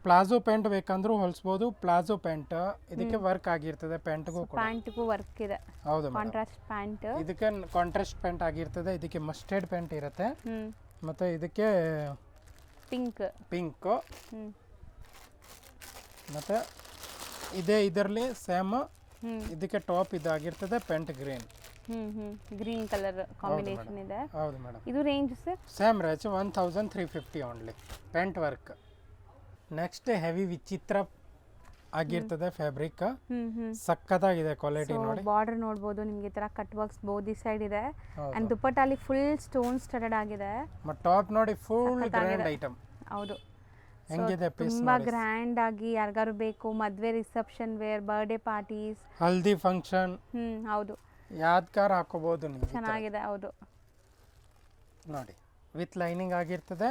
ಪ್ಲಾಜೋ ಪ್ಯಾಂಟ್ ಬೇಕಂದ್ರೂ ಹೊಲಿಸಬಹುದು. ಪ್ಲಾಜೋ ಪ್ಯಾಂಟ್ ಇದಕ್ಕೆ ವರ್ಕ್ ಆಗಿರ್ತದೆ, ಪ್ಯಾಂಟ್ಗೂ ವರ್ಕ್ ಇದೆ. ಹೌದು, ಕಾಂಟ್ರಾಸ್ಟ್ ಪ್ಯಾಂಟ್. ಇದಕ್ಕೆ ಕಾಂಟ್ರಾಸ್ಟ್ ಪ್ಯಾಂಟ್ ಆಗಿರ್ತದೆ. ಇದಕ್ಕೆ ಮಸ್ಟರ್ಡ್ ಪ್ಯಾಂಟ್ ಇರುತ್ತೆ, ಮತ್ತೆ ಇದಕ್ಕೆ ಪಿಂಕ್ ಮತ್ತೆ ಇದರಲ್ಲಿ ಸೇಮ್. ಇದಕ್ಕೆ ಟಾಪ್ ಇದಾಗಿರ್ತದೆ, ಪ್ಯಾಂಟ್ ಗ್ರೀನ್ ಕಲರ್ ಕಾಂಬಿನೇಷನ್ ಇದೆ. ಹೌದು ಮೇಡಮ್. ಇದು range sir same range 1350 only, pant work. Next heavy vichitra ಆಗಿರ್ತದೆ ಫ್ಯಾಬ್ರಿಕ್, ಸಕ್ಕತ್ತಾಗಿದೆ ಕ್ವಾಲಿಟಿ ನೋಡಿ. ಬಾರ್ಡರ್ ನೋಡಬಹುದು ನಿಮಗೆ, ಈ ತರ ಕಟ್ ವರ್ಕ್ಸ್ ಬೋದಿ ಸೈಡ್ ಇದೆ ಅಂಡ್ ದುಪ್ಪಟ್ಟಲ್ಲಿ ಫುಲ್ ಸ್ಟೋನ್ ಸ್ಟಡೆಡ್ ಆಗಿದೆ. ಮತ್ತೆ ಟಾಪ್ ನೋಡಿ ಫುಲ್ ಗ್ರ್ಯಾಂಡ್ ಐಟಮ್. ಹೌದು, ಹೆಂಗಿದೆ ಪೀಸ್. ತುಂಬಾ ಗ್ರ್ಯಾಂಡ್ ಆಗಿ ಯಾರಿಗಾರು ಬೇಕು, ಮದ್ವೆ, ರಿಸೆಪ್ಷನ್ ವೇರ್, ಬರ್ಡೇ ಪಾರ್ಟೀಸ್, ಹಲ್ದಿ ಫಂಕ್ಷನ್, ಹೌದು, ಯಾದ್ಗಾರ್ ಹಾಕೋಬಹುದು ನೀವು. ಚೆನ್ನಾಗಿದೆ. ಹೌದು ನೋಡಿ, ವಿತ್ ಲೈನಿಂಗ್ ಆಗಿರ್ತದೆ.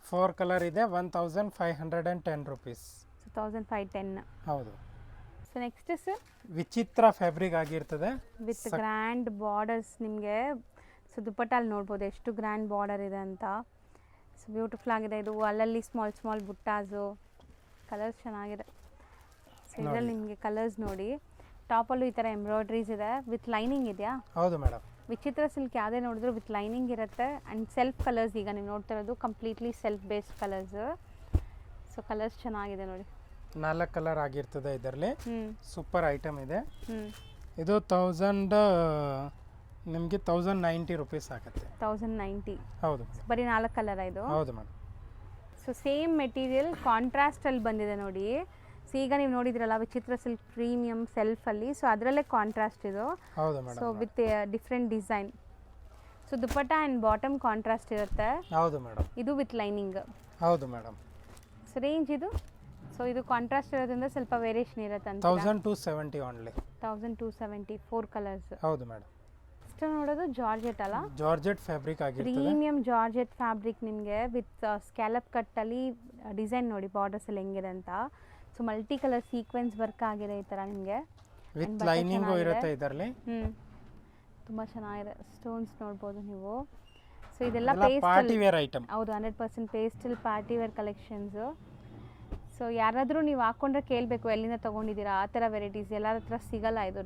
4 ಕಲರ್ ಇದೆ. 1510 rupees. 1510. ಹೌದು. ಸೊ ನೆಕ್ಸ್ಟ್ ಸರ್ ವಿಚಿತ್ರ ಫ್ಯಾಬ್ರಿಕ್ ಆಗಿರ್ತದೆ ವಿತ್ ಗ್ರ್ಯಾಂಡ್ ಬಾರ್ಡರ್ಸ್ ನಿಮಗೆ. ಸೊ ದುಪ್ಪಟ್ಟಲ್ಲಿ ನೋಡ್ಬೋದು ಎಷ್ಟು ಗ್ರ್ಯಾಂಡ್ ಬಾರ್ಡರ್ ಇದೆ ಅಂತ. ಸೊ ಬ್ಯೂಟಿಫುಲ್ ಆಗಿದೆ. ಇದು ಅಲ್ಲಲ್ಲಿ ಸ್ಮಾಲ್ ಸ್ಮಾಲ್ ಬುಟ್ಟಾಸು, ಕಲರ್ಸ್ ಚೆನ್ನಾಗಿದೆ. ಸೊ ಇದರಲ್ಲಿ ನಿಮಗೆ ಕಲರ್ಸ್ ನೋಡಿ. ಟಾಪಲ್ಲೂ ಈ ಥರ ಎಂಬ್ರಾಯ್ಡ್ರೀಸ್ ಇದೆ, ವಿತ್ ಲೈನಿಂಗ್ ಇದೆಯಾ? ಹೌದು ಮೇಡಮ್. ವಿಚಿತ್ರ ಸಿಲ್ಕ್ ಯಾವುದೇ ನೋಡಿದ್ರು ವಿತ್ ಲೈನಿಂಗ್ ಇರುತ್ತೆ ಆ್ಯಂಡ್ ಸೆಲ್ಫ್ ಕಲರ್ಸ್. ಈಗ ನೀವು ನೋಡ್ತಾ ಇರೋದು completely self based colours. So colours ಚೆನ್ನಾಗಿದೆ ನೋಡಿ. 4 ಕಲರ್ ಆಗಿರ್ತದೆ ಇದರಲ್ಲಿ. ಸೂಪರ್ ಐಟಮ್ ಇದೆ. ಇದು 1000 ನಿಮಗೆ 1090 rupees ಆಗುತ್ತೆ. 1090. ಹೌದು, ಬರೀ 4 ಕಲರ್ ಇದು. ಹೌದು ಮೇಡಮ್. ಸೊ ಸೇಮ್ ಮೆಟೀರಿಯಲ್ ಕಾಂಟ್ರಾಸ್ಟಲ್ಲಿ ಬಂದಿದೆ ನೋಡಿ. ಸೊ ಈಗ ನೀವು ನೋಡಿದ್ರಲ್ಲ ವಿಚಿತ್ರ ಸಿಲ್ಕ್ ಪ್ರೀಮಿಯಂ ಸೆಲ್ಫಲ್ಲಿ, ಸೊ ಅದರಲ್ಲೇ ಕಾಂಟ್ರಾಸ್ಟ್ ಇದು. ಹೌದು madam. So with different design. So dupatta and bottom contrast ಇರುತ್ತೆ. ಹೌದು ಮೇಡಮ್. ಇದು ವಿತ್ ಲೈನಿಂಗ್. ಹೌದು ಮೇಡಮ್. ಸೊ ರೇಂಜ್ ಇದು. ಸೊ ಇದು ಕಾಂಟ್ರಾಸ್ಟ್ ಇರೋದ್ರಿಂದ ಸ್ವಲ್ಪ ವೇರಿಯೇಷನ್ ಇರುತ್ತೆ ಅಂತ. 1270 ಓನ್ಲಿ. 1270. 4 ಕಲರ್ಸ್. ಹೌದು ಮೇಡಮ್. ಇಷ್ಟು ನೋಡೋದು ಜಾರ್ಜೆಟ್ ಅಲ್ಲ, ಜಾರ್ಜೆಟ್ ಫ್ಯಾಬ್ರಿಕ್ ಆಗಿರ್ತದೆ. ಪ್ರೀಮಿಯಂ ಜಾರ್ಜೆಟ್ ಫ್ಯಾಬ್ರಿಕ್ ನಿಮಗೆ ವಿತ್ ಸ್ಕ್ಯಾಲಪ್ ಕಟ್ಟಲ್ಲಿ ಡಿಸೈನ್ ನೋಡಿ ಬಾರ್ಡರ್ಸ್ ಅಲ್ಲಿ ಹೆಂಗಿದೆ ಅಂತ. So multi colour sequence work ಆಗಿದೆ ಈ ತರ ನಿಮಗೆ. ವಿತ್ ಲೈನಿಂಗ್ ಇರುತ್ತೆ ಇದರಲ್ಲಿ. ತುಂಬಾ ಚೆನ್ನಾಗಿದೆ. ಸ್ಟೋನ್ಸ್ ನೋಡಬಹುದು ನೀವು. ಸೊ ಇದೆಲ್ಲ ಪಾರ್ಟಿ ವೇರ್ ಐಟಮ್. ಹೌದು, 100% pastel party wear collections. So ಯಾರಾದರೂ ನೀವು ಹಾಕೊಂಡ್ರೆ ಕೇಳಬೇಕು ಎಲ್ಲಿಂದ ತೊಗೊಂಡಿದ್ದೀರಾ, ಆ ಥರ ವೆರೈಟೀಸ್ ಎಲ್ಲರ ಹತ್ರ ಸಿಗಲ್ಲ. ಇದು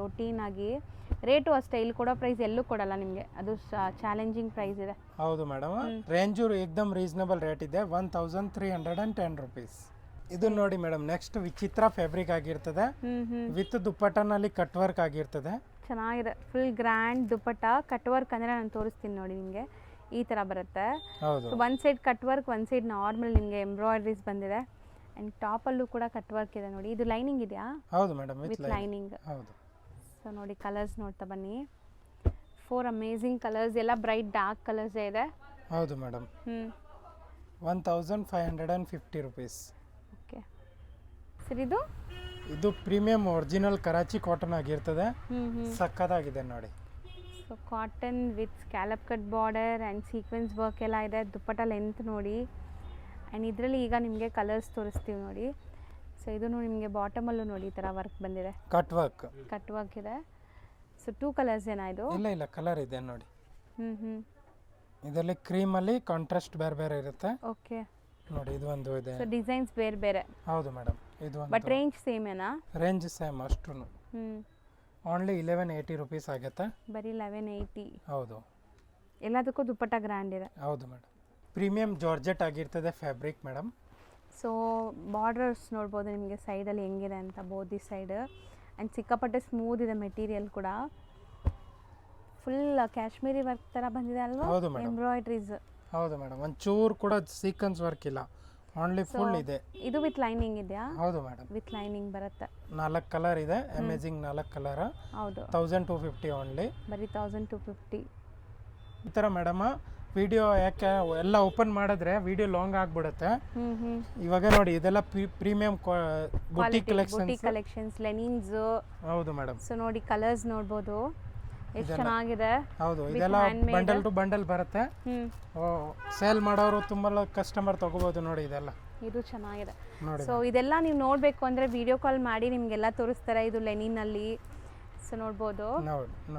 ರೊಟೀನ್ ಆಗಿ ರೇಟು ಅಷ್ಟೇ, ಇಲ್ಲಿ ಕೊಡೋ ಪ್ರೈಸ್ ಎಲ್ಲೂ ಕೊಡಲ್ಲ ನಿಮಗೆ, ಅದು ಚಾಲೆಂಜಿಂಗ್ ಪ್ರೈಸ್ ಇದೆ. ಹೌದು ಮೇಡಮ್. ರೇಂಜು ಏಕ್ದಮ್ ರೀಸನಬಲ್ ರೇಟ್ ಇದೆ. 1310 rupees. ಇದು ನೋಡಿ ಮೇಡಮ್, ನೆಕ್ಸ್ಟ್ ವಿಚಿತ್ರ ಫ್ಯಾಬ್ರಿಕ್ ಆಗಿರ್ತದೆ, ವಿತ್ ದುಪ್ಪಟ್ಟನಲ್ಲಿ ಕಟ್ ವರ್ಕ್ ಆಗಿರ್ತದೆ. ಚೆನ್ನಾಗಿದೆ. ಫುಲ್ ಗ್ರ್ಯಾಂಡ್ ದುಪ್ಪಟ್ಟ ಕಟ್ ವರ್ಕ್ ಅಂದರೆ ನಾನು ತೋರಿಸ್ತೀನಿ ನೋಡಿ ನಿಮಗೆ. ಈ ಥರ ಬರುತ್ತೆ. ಹೌದು. One side cut work, one side normal ನಿಮಗೆ ಎಂಬ್ರಾಯ್ಡ್ರೀಸ್ ಬಂದಿದೆ. ಆ್ಯಂಡ್ ಟಾಪಲ್ಲೂ ಕೂಡ ಕಟ್ ವರ್ಕ್ ಇದೆ ನೋಡಿ. ಇದು ಲೈನಿಂಗ್ ಇದೆಯಾ? ಹೌದು ಮೇಡಮ್, ವಿತ್ ಲೈನಿಂಗ್. ಹೌದು. ಸೊ ನೋಡಿ ಕಲರ್ಸ್ ನೋಡ್ತಾ ಬನ್ನಿ. 4 ಅಮೇಝಿಂಗ್ ಕಲರ್ಸ್, ಎಲ್ಲ ಬ್ರೈಟ್ ಡಾರ್ಕ್ ಕಲರ್ಸ್ ಇದೆ. ಹೌದು ಮೇಡಮ್. 1550 rupees. ಓಕೆ ಸರ್, ಇದು ಪ್ರೀಮಿಯಂ ಒರಿಜಿನಲ್ ಕರಾಚಿ ಕಾಟನ್ ಆಗಿರ್ತದೆ. ಸಕ್ಕತ್ತಾಗಿದೆ ನೋಡಿ. So cotton with scallop cut border and sequence work ಎಲ್ಲ ಇದೆ. ದುಪ್ಪಟ್ಟ ಲೆಂತ್ ನೋಡಿ. ಆ್ಯಂಡ್ ಇದರಲ್ಲಿ ಈಗ ನಿಮಗೆ ಕಲರ್ಸ್ ತೋರಿಸ್ತೀವಿ ನೋಡಿ. ಸೊ ಇದು ನಿಮಗೆ ಬಾಟಮಲ್ಲೂ ನೋಡಿ ಈ ಥರ ವರ್ಕ್ ಬಂದಿದೆ, ಕಟ್ ವರ್ಕ್ ಇದೆ. ಸೊ 2 ಕಲರ್ಸ್ ಏನಾ ಇದು? ಇಲ್ಲ ಕಲರ್ ಇದೆ ನೋಡಿ. ಹ್ಞೂ ಇದರಲ್ಲಿ ಕ್ರೀಮಲ್ಲಿ ಕಾಂಟ್ರಾಸ್ಟ್ ಬೇರೆ ಇರುತ್ತೆ. ಓಕೆ ನೋಡಿ, ಇದು ಒಂದು ಇದೆ. ಸೊ ಡಿಸೈನ್ಸ್ ಬೇರೆ. ಹೌದು ಮೇಡಮ್. ಇದು ಒಂದು ಬಟ್ ರೇಂಜ್ ಸೇಮ್ ಏನಾ? ರೇಂಜ್ ಸೇಮ್ ಅಷ್ಟು. ಓನ್ಲಿ 1180 rupees ಆಗುತ್ತೆ. ಬರೀ 1180. ಹೌದು. ಎಲ್ಲದಕ್ಕೂ ದುಪ್ಪಟ್ಟ ಗ್ರ್ಯಾಂಡ್ ಇದೆ. ಹೌದು ಮೇಡಮ್. ಪ್ರೀಮಿಯಂ ಜಾರ್ಜೆಟ್ ಆಗಿರ್ತದೆ ಫ್ಯಾಬ್ರಿಕ್ ಮೇಡಮ್. ಸೊ ಬಾರ್ಡರ್ಸ್ ನೋಡ್ಬೋದು ನಿಮಗೆ ಸೈಡಲ್ಲಿ ಹೆಂಗಿದೆ ಅಂತ, ಬೋದಿ ಸೈಡ್. ಆ್ಯಂಡ್ ಸಿಕ್ಕಾಪಟ್ಟೆ ಸ್ಮೂತ್ ಇದೆ ಮೆಟೀರಿಯಲ್ ಕೂಡ. ಫುಲ್ ಕಾಶ್ಮೀರಿ ವರ್ಕ್ ಥರ ಬಂದಿದೆ ಅಲ್ವಾ? ಹೌದು ಮೇಡಮ್. ಎಂಬ್ರಾಯ್ಡ್ರೀಸ್. ಹೌದು ಮೇಡಮ್. ಒಂಚೂರು ಕೂಡ ಸೀಕ್ವೆನ್ಸ್ ವರ್ಕ್ ಇಲ್ಲ, ಓನ್ಲಿ ಫುಲ್ ಇದೆ. ಇದು ವಿತ್ ಲೈನಿಂಗ್ ಇದೆಯಾ? ಹೌದು ಮೇಡಮ್, ವಿತ್ ಲೈನಿಂಗ್ ಬರುತ್ತೆ. 4 ಕಲರ್ ಇದೆ. Amazing 4 colour. ಹೌದು. 1250 ಓನ್ಲಿ. ಬರೀ 1250. ಈ ಥರ ಮೇಡಮ್ ವಿಡಿಯೋ ಯಾಕೆ ಎಲ್ಲ ಓಪನ್ ಮಾಡಿದ್ರೆ ವಿಡಿಯೋ ಲಾಂಗ್ ಆಗಿಬಿಡುತ್ತೆ. ಇವಾಗ ನೋಡಿ, ಇದೆಲ್ಲ ಪ್ರೀಮಿಯಂ ಬುಟಿಕ್ ಕಲೆಕ್ಷನ್ಸ್, ಲೆನಿನ್ಸ್. ಹೌದು ಮೇಡಮ್. ಸೊ ನೋಡಿ ಕಲರ್ಸ್ ನೋಡ್ಬೋದು ಎಷ್ಟು ಚೆನ್ನಾಗಿದೆ. ಹೌದು, ಇದೆಲ್ಲ ಬಂಡಲ್ ಟು ಬಂಡಲ್ ಬರುತ್ತೆ. ಸೇಲ್ ಮಾಡೋರು ತುಂಬಾ ಕಸ್ಟಮರ್ ತಗೋಬಹುದು ನೋಡಿ. ಇದೆಲ್ಲ ಇದು ಚೆನ್ನಾಗಿದೆ. ಸೊ ಇದೆಲ್ಲ ನೀವು ನೋಡಬೇಕು ಅಂದರೆ ವಿಡಿಯೋ ಕಾಲ್ ಮಾಡಿ ನಿಮಗೆಲ್ಲ ತೋರಿಸ್ತಾರೆ. ಇದು ಲೆನಿನಲ್ಲಿ. ಸೊ ನೋಡ್ಬೋದು.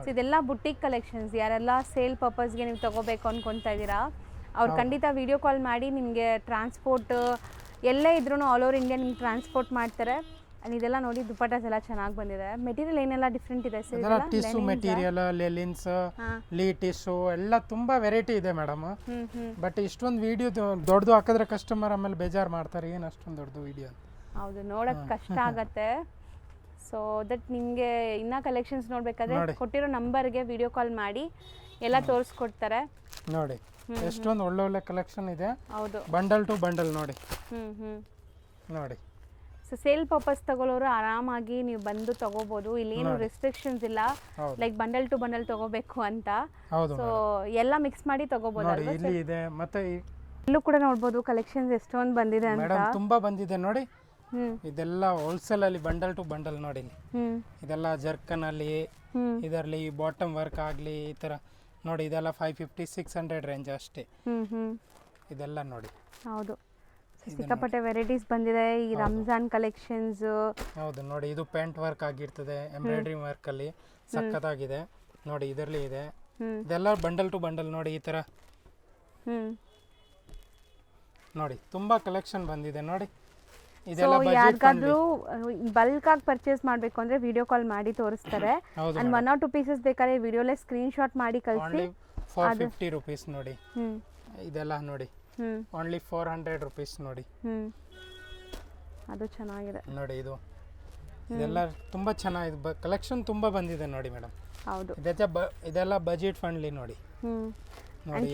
ಸೊ ಇದೆಲ್ಲ ಬುಟಿಕ್ ಕಲೆಕ್ಷನ್ಸ್. ಯಾರೆಲ್ಲ ಸೇಲ್ ಪರ್ಪಸ್ಗೆ ನೀವು ತಗೋಬೇಕು ಅನ್ಕೊತಾ ಇದ್ದೀರಾ, ಅವ್ರು ಖಂಡಿತ ವಿಡಿಯೋ ಕಾಲ್ ಮಾಡಿ ನಿಮಗೆ ಟ್ರಾನ್ಸ್ಪೋರ್ಟ್ ಎಲ್ಲೇ ಇದ್ರೂ ಆಲ್ ಓವರ್ ಇಂಡಿಯಾ ನಿಮ್ಗೆ ಟ್ರಾನ್ಸ್ಪೋರ್ಟ್ ಮಾಡ್ತಾರೆ. ಅಲ್ಲಿ ಇದೆಲ್ಲ ನೋಡಿ ದುಪ್ಪಟ್ಟಾಸ್ ಎಲ್ಲ ಚೆನ್ನಾಗಿ ಬಂದಿದೆ. ಮೆಟೀರಿಯಲ್ ಏನೆಲ್ಲ ಡಿಫ್ರೆಂಟ್ ಇದೆ ಸರ್? ಇದೆಲ್ಲ ಟಿಶ್ಯೂ ಮೆಟೀರಿಯಲ್, ಲೆಲಿನ್ಸ್, ಲೀ ಟಿಶ್ಯೂ ಎಲ್ಲ ತುಂಬಾ ವೆರೈಟಿ ಇದೆ ಮೇಡಮ್. ಬಟ್ ಇಷ್ಟೊಂದು ವಿಡಿಯೋ ದೊಡ್ಡದು ಹಾಕಿದ್ರೆ ಕಸ್ಟಮರ್ ಆಮೇಲೆ ಬೇಜಾರು ಮಾಡ್ತಾರೆ, ಏನು ಅಷ್ಟೊಂದು ದೊಡ್ಡದು ವಿಡಿಯೋ. ಹೌದು, ನೋಡೋಕ್ಕೆ ಕಷ್ಟ ಆಗತ್ತೆ. ಸೊ ದಟ್ ನಿಮಗೆ ಇನ್ನೂ ಕಲೆಕ್ಷನ್ಸ್ ನೋಡಬೇಕಾದ್ರೆ ಕೊಟ್ಟಿರೋ ನಂಬರ್ಗೆ ವಿಡಿಯೋ ಕಾಲ್ ಮಾಡಿ ಎಲ್ಲ ತೋರಿಸ್ಕೊಡ್ತಾರೆ ನೋಡಿ. ಎಷ್ಟೊಂದು ಒಳ್ಳೆ ಕಲೆಕ್ಷನ್ ಇದೆ. ಹೌದು, ಬಂಡಲ್ ಟು ಬಂಡಲ್ ನೋಡಿ. ನೋಡಿ. ಸೊ ಸೇಲ್ ಪರ್ಪಸ್ ತಗೊಳ್ಳೋರು ಆರಾಮಾಗಿ ನೀವು ಬಂದು ತಗೋಬಹುದು. ಇಲ್ಲಿ ಏನು ರೆಸ್ಟ್ರಿಕ್ಷನ್ಸ್ ಇಲ್ಲ, ಲೈಕ್ ಬಂಡಲ್ ಟು ಬಂಡಲ್ ತಗೋಬೇಕು ಅಂತ. ಸೊ ಎಲ್ಲ ಮಿಕ್ಸ್ ಮಾಡಿ ತಗೋಬಹುದು. ಇಲ್ಲಿ ಇದೆ, ಮತ್ತೆ ಇಲ್ಲೂ ಕೂಡ ನೋಡಬಹುದು ಕಲೆಕ್ಷನ್ಸ್ ಎಷ್ಟೊಂದು ಬಂದಿದೆ ಅಂತ. ತುಂಬಾ ಬಂದಿದೆ ನೋಡಿ. ಇದೆಲ್ಲ ಹೋಲ್ಸೇಲ್ ಅಲ್ಲಿ ಬಂಡಲ್ ಟು ಬಂಡಲ್ ನೋಡಿ. ಇದೆಲ್ಲ ಜರ್ಕನ್ ಅಲ್ಲಿ, ಇದರಲ್ಲಿ ಬಾಟಮ್ ವರ್ಕ್ ಆಗ್ಲಿ ಈ ತರ ನೋಡಿ. ಇದೆಲ್ಲ 550-600 ರೇಂಜ್ ಅಷ್ಟೇ. ಇದೆಲ್ಲ ನೋಡಿ. ಹೌದು, ಸಿಕ್ಕಾಪಟ್ಟೆ ವೆರೈಟೀಸ್ ಬಂದಿದೆ. ಈ ರಂಜಾನ್ ಕಲೆಕ್ಷನ್ಸ್. ಹೌದು ನೋಡಿ, ಇದು ಪ್ಯಾಂಟ್ ವರ್ಕ್ ಆಗಿರ್ತದೆ, ಎಂಬ್ರಾಯ್ಡ್ರಿ ವರ್ಕ್ ಅಲ್ಲಿ ಸಕ್ಕತ್ತಾಗಿದೆ ನೋಡಿ. ಇದರಲ್ಲಿ ಇದೆ. ಇದೆಲ್ಲ ಬಂಡಲ್ ಟು ಬಂಡಲ್ ನೋಡಿ. ಈ ತರ ನೋಡಿ, ತುಂಬಾ ಕಲೆಕ್ಷನ್ ಬಂದಿದೆ ನೋಡಿ. ಯಾರಿಗಾದ್ರೂ ಬಲ್ಕ್ ಆಗಿ ಪರ್ಚೇಸ್ ಮಾಡಬೇಕು ಅಂದ್ರೆ ವಿಡಿಯೋ ಕಾಲ್ ಮಾಡಿ ತೋರಿಸ್ತಾರೆ. ಅಂಡ್ 1 or 2 ಪೀಸಸ್ ಬೇಕಾದ್ರೆ ವಿಡಿಯೋಲೆ ಸ್ಕ್ರೀನ್ ಶಾಟ್ ಮಾಡಿ ಕಳಿಸಿ. 450 rupees ನೋಡಿ. ಇದೆಲ್ಲ ನೋಡಿ, ಓನ್ಲಿ 400 rupees ನೋಡಿ. ಅದು ಚೆನ್ನಾಗಿದೆ ನೋಡಿ. ಇದೆಲ್ಲ ತುಂಬಾ ಚೆನ್ನಾಗಿದೆ. ಕಲೆಕ್ಷನ್ ತುಂಬಾ ಬಂದಿದೆ ನೋಡಿ ಮೇಡಮ್. ಹೌದು, ಇದೆಲ್ಲ ಬಜೆಟ್ ಫ್ರೆಂಡ್ಲಿ ನೋಡಿ.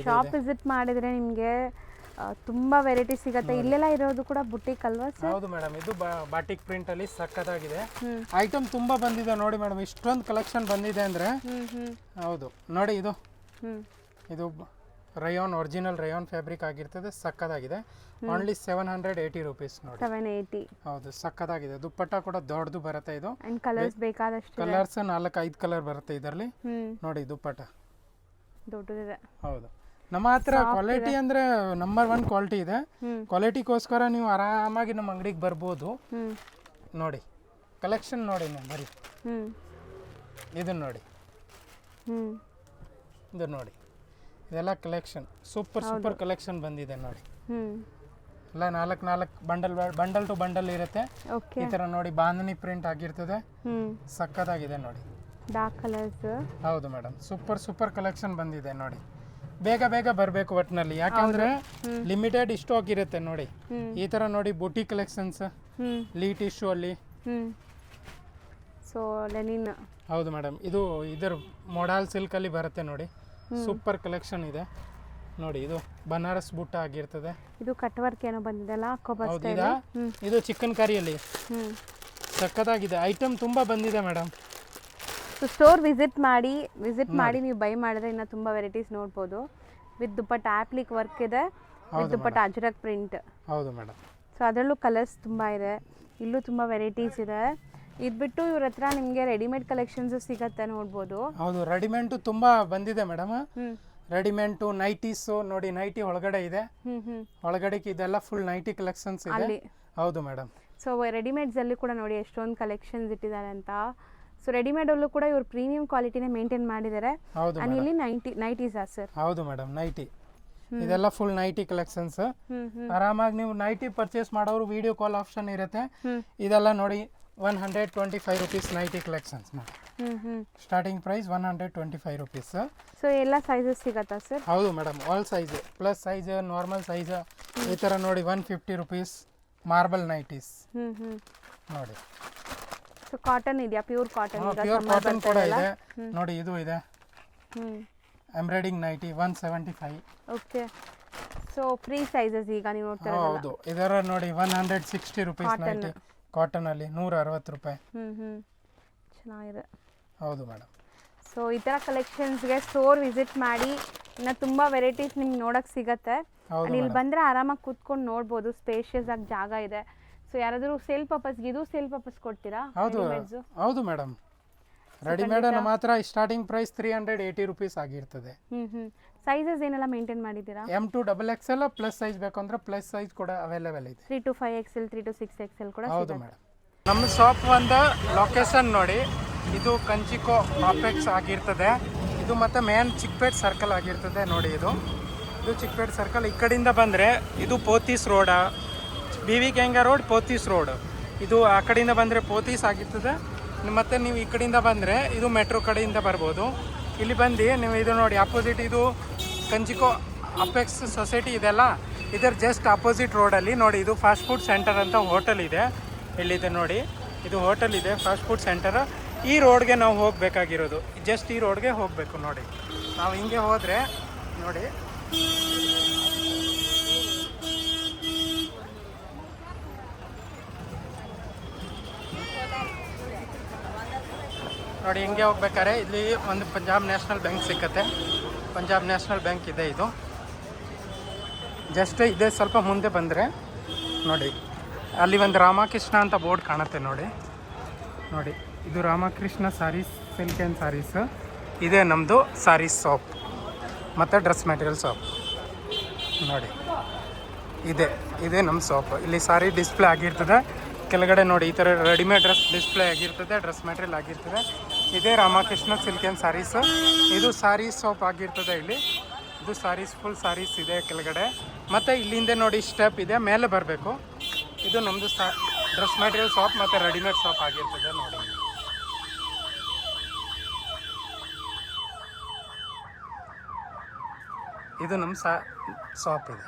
ಶಾಪ್ ವಿಸಿಟ್ ಮಾಡಿದ್ರೆ ನಿಮಗೆ ತುಂಬಾ ವೆರೈಟಿ ಸಿಗುತ್ತೆ. ಇಲ್ಲೆಲ್ಲ ಇರೋದು ಕೂಡ ಬುಟಿಕ್ ಅಲ್ವಾ ಸರ್? ಹೌದು ಮೇಡಮ್, ಇದು ಬಾಟಿಕ್ ಪ್ರಿಂಟ್ ಅಲ್ಲಿ ಸಕ್ಕತ್ತಾಗಿದೆ. ಐಟಮ್ ತುಂಬಾ ಬಂದಿದೆ ನೋಡಿ ಮೇಡಮ್. ಇಷ್ಟೊಂದು ಕಲೆಕ್ಷನ್ ಬಂದಿದೆ ಅಂದ್ರೆ. ಹೌದು ನೋಡಿ. ಇದು ರಯಾನ್, ಒರಿಜಿನಲ್ ರಯಾನ್ ಫ್ಯಾಬ್ರಿಕ್ ಆಗಿರ್ತದೆ. ಸಕ್ಕತ್ತಾಗಿದೆ. ಓನ್ಲಿ 780 rupees ನೋಡಿ. 780. ಹೌದು, ಸಕ್ಕತ್ತಾಗಿದೆ. ದುಪ್ಪಟ್ಟ ಕೂಡ ದೊಡ್ಡದು ಬರುತ್ತೆ. ಇದು ಕಲರ್ಸ್ ಬೇಕಾದಷ್ಟು ಕಲರ್ಸ್ 4-5 ಕಲರ್ ಬರುತ್ತೆ ಇದರಲ್ಲಿ ನೋಡಿ. ದುಪ್ಪಟ್ಟ ದೊಡ್ಡದಿದೆ. ಹೌದು, ನಮ್ಮ ಹತ್ರ ಕ್ವಾಲಿಟಿ ಅಂದ್ರೆ ನಂಬರ್ 1 ಕ್ವಾಲಿಟಿ ಇದೆ. ಕ್ವಾಲಿಟಿಗೋಸ್ಕರ ನೀವು ಆರಾಮಾಗಿ ನಮ್ಮ ಅಂಗಡಿಗೆ ಬರ್ಬೋದು ನೋಡಿ. ಕಲೆಕ್ಷನ್ ನೋಡಿ ಬರೀ. ಇದು ನೋಡಿ, ಇದು ನೋಡಿ. ಇದೆಲ್ಲ ಕಲೆಕ್ಷನ್ ಸೂಪರ್ ಕಲೆಕ್ಷನ್ ಬಂದಿದೆ ನೋಡಿ. ಎಲ್ಲ 4 ಬಂಡಲ್ ಟು ಬಂಡಲ್ ಇರುತ್ತೆ. ಈ ತರ ನೋಡಿ, ಬಾಂಧನಿ ಪ್ರಿಂಟ್ ಆಗಿರ್ತದೆ. ಸಕ್ಕತ್ತಾಗಿದೆ ನೋಡಿ. Dark colours. ಹೌದು ಮೇಡಮ್, ಸೂಪರ್ ಕಲೆಕ್ಷನ್ ಬಂದಿದೆ ನೋಡಿ. ಬೇಗ ಬರಬೇಕು ಒಟ್ಟಿನಲ್ಲಿ, ಯಾಕಂದ್ರೆ ಲಿಮಿಟೆಡ್ ಸ್ಟಾಕ್ ಇರುತ್ತೆ ನೋಡಿ. ಈ ತರ ನೋಡಿ ಬುಟಿ ಕಲೆಕ್ಷನ್ಸ್, ಲೀ ಟಿಶ್ಯೂ ಅಲ್ಲಿ. So Lenin. ಹೌದು ಮೇಡಮ್, ಇದು ಇದರ ಮೊಡಾಲ್ ಸಿಲ್ಕ್ ಅಲ್ಲಿ ಬರುತ್ತೆ ನೋಡಿ. ಸೂಪರ್ ಕಲೆಕ್ಷನ್ ಇದೆ ನೋಡಿ ಇದು ಬನಾರಸ್ ಬುಟ್ಟ ಆಗಿರ್ತದೆ. ಇದು ಕಟ್ ವರ್ಕ್ ಏನೋ ಬಂದಿದೆಲ್ಲ ಕೊಬ್ಬರ್ ಹೌದು ಸ್ಟೈಲ್. ಇದು ಚಿಕನ್ ಕರಿಯಲ್ಲಿ ಹ್ಮ್ ಸಕ್ಕತ್ತಾಗಿದೆ. ಐಟಮ್ ತುಂಬಾ ಬಂದಿದೆ ಮೇಡಮ್. ಸೊ ಸ್ಟೋರ್ ವಿಸಿಟ್ ಮಾಡಿ ನೀವು ಬೈ ಮಾಡಿದ್ರೆ ಇನ್ನು ತುಂಬ ವೆರೈಟೀಸ್ ನೋಡ್ಬೋದು. ವಿತ್ ದುಪ್ಪಟ್ಟ ಆಪ್ಲಿಕ್ ವರ್ಕ್ ಇದೆ, ವಿತ್ ದುಪ್ಪಟ್ಟ ಅಜ್ರಕ್ ಪ್ರಿಂಟ್. ಹೌದು ಮೇಡಮ್. ಸೊ ಅದರಲ್ಲೂ ಕಲರ್ಸ್ ತುಂಬ ಇದೆ, ಇಲ್ಲೂ ತುಂಬ ವೆರೈಟೀಸ್ ಇದೆ. ಇದು ಬಿಟ್ಟು ಇವ್ರ ಹತ್ರ ನಿಮಗೆ ರೆಡಿಮೇಡ್ ಕಲೆಕ್ಷನ್ಸ್ ಸಿಗತ್ತೆ ನೋಡ್ಬೋದು. ಹೌದು ರೆಡಿಮೇಡ್ ತುಂಬಾ ಬಂದಿದೆ ಮೇಡಮ್. ಹ್ಮ್ ರೆಡಿಮೇಡ್ ನೈಟೀಸ್ ನೋಡಿ, ನೈಟಿ ಒಳಗಡೆ ಇದೆ, ಒಳಗಡೆಗೆ ಇದೆಲ್ಲ ಫುಲ್ ನೈಟಿ ಕಲೆಕ್ಷನ್ಸ್ ಇದೆ. ಹೌದು ಮೇಡಮ್. ಸೊ ರೆಡಿಮೇಡ್ಸ್ ಅಲ್ಲಿ ಕೂಡ ನೋಡಿ ಎಷ್ಟೊಂದು ಕಲೆಕ್ಷನ್ಸ್ ಇಟ್ಟಿದ್ದಾರೆ ಅಂತ. ಸೊ ರೆಡಿಮೇಡ್ ಅಲ್ಲೂ ಕೂಡ ಇವರು ಪ್ರೀಮಿಯಂ ಕ್ವಾಲಿಟಿನೇ ಮೇಂಟೈನ್ ಮಾಡಿದ್ದಾರೆ. ಅಂಡ್ ಇಲ್ಲಿ ನೈಟೀಸಾ ಸರ್? ಹೌದು ಮೇಡಮ್, ನೈಟಿ ಇದೆಲ್ಲ ಫುಲ್ ನೈಟಿ ಕಲೆಕ್ಷನ್ಸ್. ಆರಾಮಾಗಿ ನೀವು ನೈಟಿ ಪರ್ಚೇಸ್ ಮಾಡೋರು ವಿಡಿಯೋ ಕಾಲ್ ಆಪ್ಷನ್ ಇರುತ್ತೆ. ಇದೆಲ್ಲ ನೋಡಿ 125 rupees ನೈಟಿ ಕಲೆಕ್ಷನ್ಸ್ ನೋಡಿ. Starting price 125 rupees. ಸೊ ಎಲ್ಲ ಸೈಜಸ್ ಸಿಗತ್ತಾ ಸರ್? ಹೌದು madam, all size, plus size, normal size, ಈ ತರ ನೋಡಿ 150 rupees ಮಾರ್ಬಲ್ ನೈಟೀಸ್ ನೋಡಿ. ಸೊ ಕಾಟನ್ ಇದೆಯಾ? Pure cotton? ಪ್ಯೂರ್ ಕಾಟನ್ ಕೂಡ ಇದೆ ನೋಡಿ. ಇದು ಇದೆ embroiding nighty 175. Okay. So free sizes ಈಗ ನೀವು ನೋಡ್ತಾ ಇರೋದು. ಹೌದು, ಇದರ ನೋಡಿ 160 rupees ನೈಟಿ ಕಾಟನ್ ಅಲ್ಲಿ 160 ರೂಪಾಯಿ. ಚೆನ್ನಾಗಿದೆ. ಹೌದು ಮೇಡಮ್. ಸೊ ಈ ಥರ ಕಲೆಕ್ಷನ್ಸ್ಗೆ ಸ್ಟೋರ್ ವಿಸಿಟ್ ಮಾಡಿ, ಇನ್ನು ತುಂಬ ವೆರೈಟೀಸ್ ನಿಮ್ಗೆ ನೋಡೋಕ್ಕೆ ಸಿಗತ್ತೆ. ಇಲ್ಲಿ ಬಂದರೆ ಆರಾಮಾಗಿ ಕೂತ್ಕೊಂಡು ನೋಡ್ಬೋದು, ಸ್ಪೇಷಿಯಸ್ ಆಗಿ ಜಾಗ ಇದೆ. ಸೊ ಯಾರಾದರೂ ಸೇಲ್ ಪರ್ಪಸ್ಗೆ, ಇದು ಸೇಲ್ ಪರ್ಪಸ್ ಕೊಡ್ತೀರಾ? ಹೌದು ಮೇಡಮ್. ರೆಡಿಮೇಡ್ ಮಾತ್ರ ಸ್ಟಾರ್ಟಿಂಗ್ ಪ್ರೈಸ್ 380 rupees ಆಗಿರ್ತದೆ. ಸೈಜಸ್ ಏನೆಲ್ಲ ಮೇಂಟೈನ್ ಮಾಡಿದ್ದೀರಾ? M2 XXL ಪ್ಲಸ್ ಸೈಜ್ ಬೇಕಂದ್ರೆ ಪ್ಲಸ್ ಸೈಜ್ ಕೂಡ ಅವೈಲೇಬಲ್ ಇದೆ. 3 to 5XL, 3 to 6XL ಕೂಡ. ಹೌದು ಮೇಡಮ್. ನಮ್ಮ ಶಾಪ್ ಒಂದು ಲೊಕೇಶನ್ ನೋಡಿ, ಇದು ಕಂಚಿಕೋ ಕಾಂಪ್ಲೆಕ್ಸ್ ಆಗಿರ್ತದೆ. ಇದು ಮತ್ತೆ ಮೇನ್ ಚಿಕ್ಕಪೇಟ್ ಸರ್ಕಲ್ ಆಗಿರ್ತದೆ ನೋಡಿ. ಇದು ಚಿಕ್ಕಪೇಟ್ ಸರ್ಕಲ್. ಈ ಕಡೆಯಿಂದ ಬಂದರೆ ಇದು ಪೋತೀಸ್ ರೋಡ, BV Ganga road, Pothys road. ಇದು ಆ ಕಡೆಯಿಂದ ಬಂದರೆ ಪೋತೀಸ್ ಆಗಿರ್ತದೆ. ಮತ್ತು ನೀವು ಈ ಕಡೆಯಿಂದ ಬಂದರೆ ಇದು ಮೆಟ್ರೋ ಕಡೆಯಿಂದ ಬರ್ಬೋದು. ಇಲ್ಲಿ ಬಂದು ನೀವು ಇದು ನೋಡಿ, ಅಪೋಸಿಟ್ ಇದು ಕಂಚಿಕೋ ಅಪೆಕ್ಸ್ ಸೊಸೈಟಿ ಇದೆಲ್ಲ, ಇದರ ಜಸ್ಟ್ ಅಪೋಸಿಟ್ ರೋಡಲ್ಲಿ ನೋಡಿ, ಇದು ಫಾಸ್ಟ್ ಫುಡ್ ಸೆಂಟರ್ ಅಂತ ಹೋಟೆಲ್ ಇದೆ. ಇಲ್ಲಿದೆ ನೋಡಿ, ಇದು ಹೋಟೆಲ್ ಇದೆ, ಫಾಸ್ಟ್ ಫುಡ್ ಸೆಂಟರ್. ಈ ರೋಡ್ಗೆ ನಾವು ಹೋಗಬೇಕಾಗಿರೋದು, ಜಸ್ಟ್ ಈ ರೋಡ್ಗೆ ಹೋಗಬೇಕು ನೋಡಿ. ನಾವು ಹಿಂಗೆ ಹೋದರೆ ನೋಡಿ, ನೋಡಿ ಹಿಂಗೆ ಹೋಗ್ಬೇಕಾದ್ರೆ ಇಲ್ಲಿ ಒಂದು ಪಂಜಾಬ್ ನ್ಯಾಷನಲ್ ಬ್ಯಾಂಕ್ ಸಿಕ್ಕತ್ತೆ. ಪಂಜಾಬ್ ನ್ಯಾಷನಲ್ ಬ್ಯಾಂಕ್ ಇದೆ. ಇದು ಜಸ್ಟ್ ಇದೆ, ಸ್ವಲ್ಪ ಮುಂದೆ ಬಂದರೆ ನೋಡಿ ಅಲ್ಲಿ ಒಂದು ರಾಮಕೃಷ್ಣ ಅಂತ ಬೋರ್ಡ್ ಕಾಣುತ್ತೆ ನೋಡಿ. ಇದು ರಾಮಕೃಷ್ಣ ಸಾರೀಸ್, ಸಿಲ್ಕ್ ಆ್ಯಂಡ್ ಸಾರೀಸ್. ಇದೇ ನಮ್ಮದು ಸಾರೀಸ್ ಶಾಪ್ ಮತ್ತು ಡ್ರೆಸ್ ಮೆಟೀರಿಯಲ್ ಶಾಪ್ ನೋಡಿ. ಇದೇ ನಮ್ಮ ಶಾಪ್. ಇಲ್ಲಿ ಸಾರಿ ಡಿಸ್ಪ್ಲೇ ಆಗಿರ್ತದೆ. ಕೆಳಗಡೆ ನೋಡಿ ಈ ಥರ ರೆಡಿಮೇಡ್ ಡ್ರೆಸ್ ಡಿಸ್ಪ್ಲೇ ಆಗಿರ್ತದೆ, ಡ್ರೆಸ್ ಮೆಟೀರಿಯಲ್ ಆಗಿರ್ತದೆ. ಇದೇ ರಾಮಕೃಷ್ಣ ಸಿಲ್ಕ್ ಆ್ಯಂಡ್ ಸಾರೀಸ್. ಇದು ಸಾರೀಸ್ ಶಾಪ್ ಆಗಿರ್ತದೆ. ಇದು ಸಾರೀಸ್, ಫುಲ್ ಸಾರೀಸ್ ಇದೆ ಕೆಳಗಡೆ. ಮತ್ತು ಇಲ್ಲಿಂದ ನೋಡಿ ಸ್ಟೆಪ್ ಇದೆ, ಮೇಲೆ ಬರಬೇಕು. ಇದು ನಮ್ಮದು ಡ್ರೆಸ್ ಮೆಟೀರಿಯಲ್ ಶಾಪ್ ಮತ್ತು ರೆಡಿಮೇಡ್ ಶಾಪ್ ಆಗಿರ್ತದೆ ನೋಡಿ. ಇದು ನಮ್ಮ ಶಾಪ್ ಇದೆ.